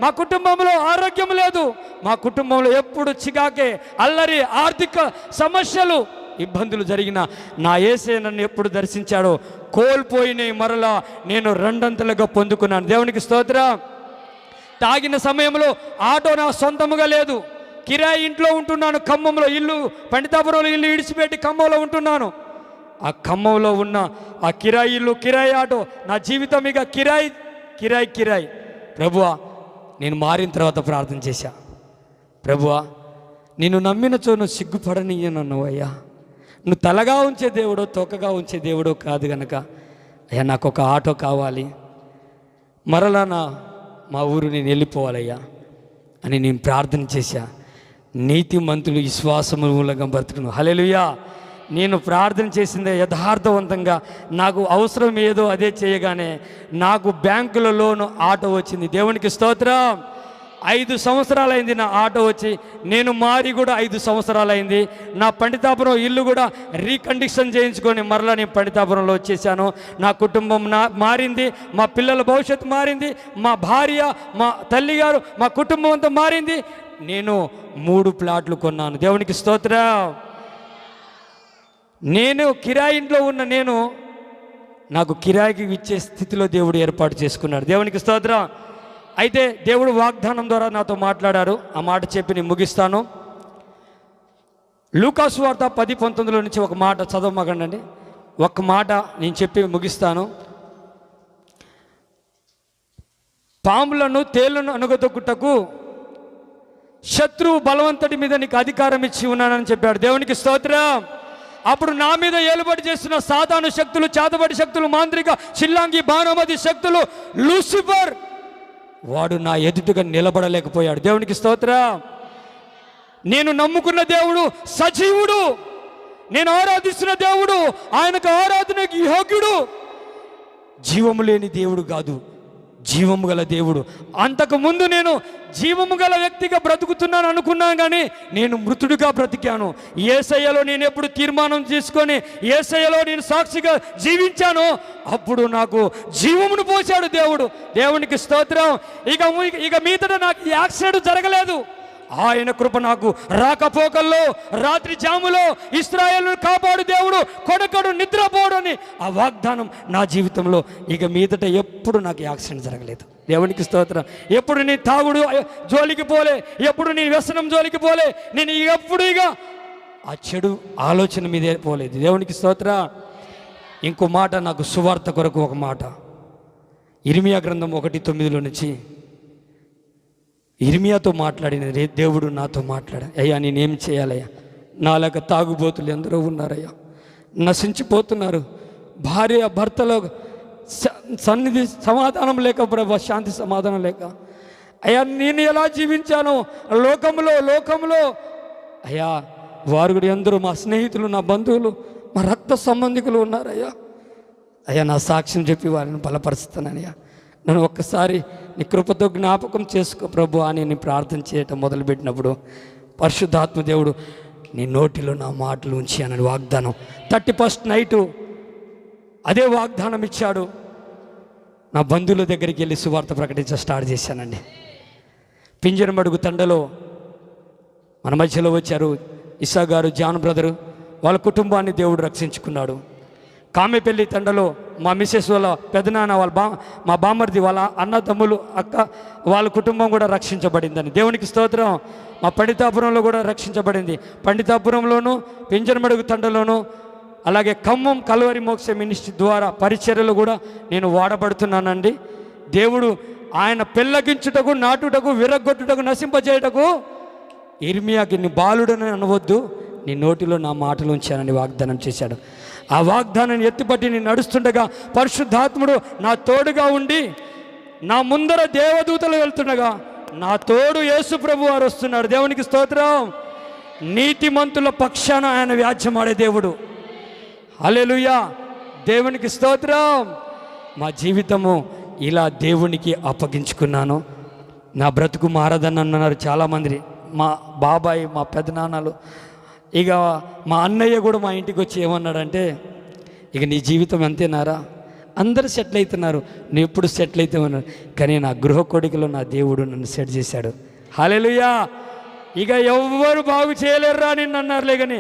మా కుటుంబంలో ఆరోగ్యం లేదు, మా కుటుంబంలో ఎప్పుడు చికాకే, అల్లరి, ఆర్థిక సమస్యలు, ఇబ్బందులు జరిగిన నా యేసయ్య నన్ను ఎప్పుడు దర్శించాడో కోల్పోయినాయి మరలా నేను రెండంతలుగా పొందుకున్నాను. దేవునికి స్తోత్రం. తాగిన సమయంలో ఆటో నా సొంతముగా లేదు, కిరాయి ఇంట్లో ఉంటున్నాను. ఖమ్మంలో ఇల్లు, పండితాపురంలో ఇల్లు ఇడిచిపెట్టి ఖమ్మంలో ఉంటున్నాను. ఆ ఖమ్మంలో ఉన్న ఆ కిరాయి ఇల్లు, కిరాయి ఆటో, నా జీవితం ఇక కిరాయి కిరాయి కిరాయి. ప్రభువా, నేను మారిన తర్వాత ప్రార్థన చేశా, ప్రభువా నిన్ను నమ్మినచో నువ్వు సిగ్గుపడనీయనన్నావు అయ్యా. నువ్వు తలగా ఉంచే దేవుడో తోకగా ఉంచే దేవుడో కాదు గనక అయ్యా నాకు ఒక ఆటో కావాలి, మరలా మా ఊరు నేను వెళ్ళిపోవాలయ్యా అని నేను ప్రార్థన చేశా. నీతిమంతులు విశ్వాసము మూలంగా బ్రతుకును. హల్లెలూయా. నేను ప్రార్థన చేసిందే యథార్థవంతంగా, నాకు అవసరం ఏదో అదే చేయగానే నాకు బ్యాంకుల లోను ఆటో వచ్చింది. దేవునికి స్తోత్రం. 5 సంవత్సరాలైంది నా ఆటో వచ్చి, నేను మారి కూడా 5 సంవత్సరాలైంది. నా పండితాపురం ఇల్లు కూడా రీకండిషన్ చేయించుకొని మరలా నేను పండితాపురంలో వచ్చేసాను. నా కుటుంబం మారింది, మా పిల్లల భవిష్యత్తు మారింది, మా భార్య, మా తల్లిగారు, మా కుటుంబం అంతా మారింది. నేను 3 ప్లాట్లు కొన్నాను. దేవునికి స్తోత్రం. నేను కిరాయి ఇంట్లో ఉన్న నాకు కిరాయికి ఇచ్చే స్థితిలో దేవుడు ఏర్పాటు చేసుకున్నాడు. దేవునికి స్తోత్రం. అయితే దేవుడు వాగ్దానం ద్వారా నాతో మాట్లాడారు. ఆ మాట చెప్పి నేను ముగిస్తాను. లూకాసు వార్త 10:19 నుంచి ఒక మాట చదవమగండి. ఒక్క మాట నేను చెప్పి ముగిస్తాను. పాములను తేళ్లను అణగదొక్కుటకు శత్రువు బలవంతుడి మీద నీకు అధికారం ఇచ్చి ఉన్నానని చెప్పాడు. దేవునికి స్తోత్రం. అప్పుడు నా మీద ఏలుబడి చేస్తున్న సాతాను శక్తులు, చేతబడి శక్తులు, మాంత్రిక, చిల్లాంగి, బాణమతి శక్తులు, లూసిఫర్, వాడు నా ఎదుటగా నిలబడలేకపోయాడు. దేవునికి స్తోత్రం. నేను నమ్ముకున్న దేవుడు సజీవుడు, నేను ఆరాధిస్తున్న దేవుడు ఆయనకు ఆరాధనకి యోగ్యుడు. జీవము లేని దేవుడు కాదు, జీవము గల దేవుడు. అంతకుముందు నేను జీవము గల వ్యక్తిగా బ్రతుకుతున్నాను అనుకున్నాను, కానీ నేను మృతుడిగా బ్రతికాను. యేసయ్యలో నేను ఎప్పుడు తీర్మానం తీసుకొని యేసయ్యలో నేను సాక్షిగా జీవించాను, అప్పుడు నాకు జీవమును పోశాడు దేవుడు. దేవునికి స్తోత్రం. ఇక మీదట నాకు యాక్సిడెంట్ జరగలేదు. ఆయన కృప నాకు రాకపోకల్లో, రాత్రి జాములో ఇశ్రాయేలును కాపాడు దేవుడు, కొడకడు నిద్రపోడని ఆ వాగ్దానం నా జీవితంలో ఇక మీదట ఎప్పుడు నాకు యాక్సిడెంట్ జరగలేదు. దేవునికి స్తోత్రం. ఎప్పుడు నీ తాగుడు జోలికి పోలే, ఎప్పుడు నీ వ్యసనం జోలికి పోలే, నేను ఎప్పుడు ఇక ఆ చెడు ఆలోచన మీదే పోలేదు. దేవునికి స్తోత్రం. ఇంకో మాట, నాకు సువార్త కొరకు ఒక మాట, ఇర్మియా గ్రంథం 1:9 నుంచి ఇర్మియాతో మాట్లాడిన దేవుడు నాతో మాట్లాడా. అయ్యా నేనేం చేయాలయ్యా, నాలాగా తాగుబోతులు ఎందరో ఉన్నారయ్యా, నశించిపోతున్నారు. భార్య భర్తలో సన్నిధి సమాధానం లేక ప్రభా, శాంతి సమాధానం లేక అయ్యా నేను ఎలా జీవించాను లోకంలో అయ్యా, వారు కూడా ఎందరో మా స్నేహితులు, నా బంధువులు, మా రక్త సంబంధికులు ఉన్నారయ్యా. అయ్యా నా సాక్ష్యం చెప్పి వారిని బలపరుస్తానయ్యా. నన్ను ఒక్కసారి నీ కృపతో జ్ఞాపకం చేసుకో ప్రభు అని నేను ప్రార్థన చేయటం మొదలుపెట్టినప్పుడు పరిశుద్ధాత్మ దేవుడు నీ నోటిలో నా మాటలు ఉంచానని వాగ్దానం 31st నైటు అదే వాగ్దానం ఇచ్చాడు. నా బంధువుల దగ్గరికి వెళ్ళి సువార్త ప్రకటించ స్టార్ట్ చేశానండి. పింజరమడుగు తండలో మన మధ్యలో వచ్చారు ఇసా గారు, జాన్ బ్రదరు, వాళ్ళ కుటుంబాన్ని దేవుడు రక్షించుకున్నాడు. కామెపల్లి తండలో మా మిస్సెస్ వాళ్ళ పెదనాన్న, మా బామర్ది, వాళ్ళ అన్నదమ్ములు, అక్క, వాళ్ళ కుటుంబం కూడా రక్షించబడిందని దేవునికి స్తోత్రం. మా పండితాపురంలో కూడా రక్షించబడింది. పండితాపురంలోను, పింజరమడుగు తండలోను, అలాగే ఖమ్మం కల్వరి మోక్ష మినిస్ట్రీ ద్వారా పరిచర్యలు కూడా నేను వాడబడుతున్నానండి. దేవుడు ఆయన పెళ్ళగించుటకు, నాటుటకు, విరగొట్టుటకు, నశింపజేయుటకు ఇర్మియాకి నీ బాలుడని అనవద్దు, నీ నోటిలో నా మాటలు ఉంచానని వాగ్దానం చేశాడు. ఆ వాగ్దానాన్ని ఎత్తిపట్టి నేను నడుస్తుండగా పరిశుద్ధాత్ముడు నా తోడుగా ఉండి, నా ముందర దేవదూతలు వెళ్తుండగా నా తోడు యేసు ప్రభు వారు వస్తున్నాడు. దేవునికి స్తోత్రం. నీతిమంతుల పక్షాన ఆయన వ్యాజ్యమాడే దేవుడు. హల్లెలూయా. దేవునికి స్తోత్రం. మా జీవితము ఇలా దేవునికి అప్పగించుకున్నాను. నా బ్రతుకు మారదని అన్నారు చాలామంది, మా బాబాయ్, మా పెదనాన్నలు, ఇక మా అన్నయ్య కూడా మా ఇంటికి వచ్చి ఏమన్నాడంటే, ఇక నీ జీవితం అంతేనారా, అందరూ సెటిల్ అవుతున్నారు, నువ్వు ఎప్పుడు సెటిల్ అవుతామన్నారు. కానీ నా గృహ కోడికలో నా దేవుడు నన్ను సెట్ చేశాడు. హల్లెలూయా. ఇక ఎవ్వరు బాగు చేయలేరురా నిన్ను అన్నారులే, కానీ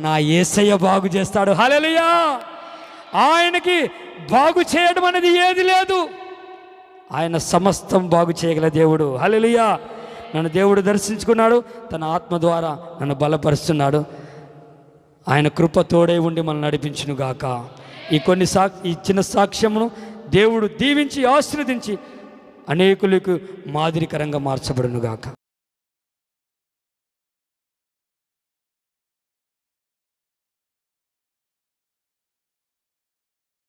నా యేసయ్య బాగు చేస్తాడు. హల్లెలూయా. ఆయనకి బాగు చేయడం అనేది ఏది లేదు, ఆయన సమస్తం బాగు చేయగల దేవుడు. హల్లెలూయా. నన్ను దేవుడు దర్శించుకున్నాడు, తన ఆత్మ ద్వారా నన్ను బలపరుస్తున్నాడు. ఆయన కృప తోడై ఉండి మనల్ని నడిపించును గాక. ఈ చిన్న సాక్ష్యమును దేవుడు దీవించి ఆశీర్వదించి అనేకులకు మాదిరికరంగా మార్చబడును గాక.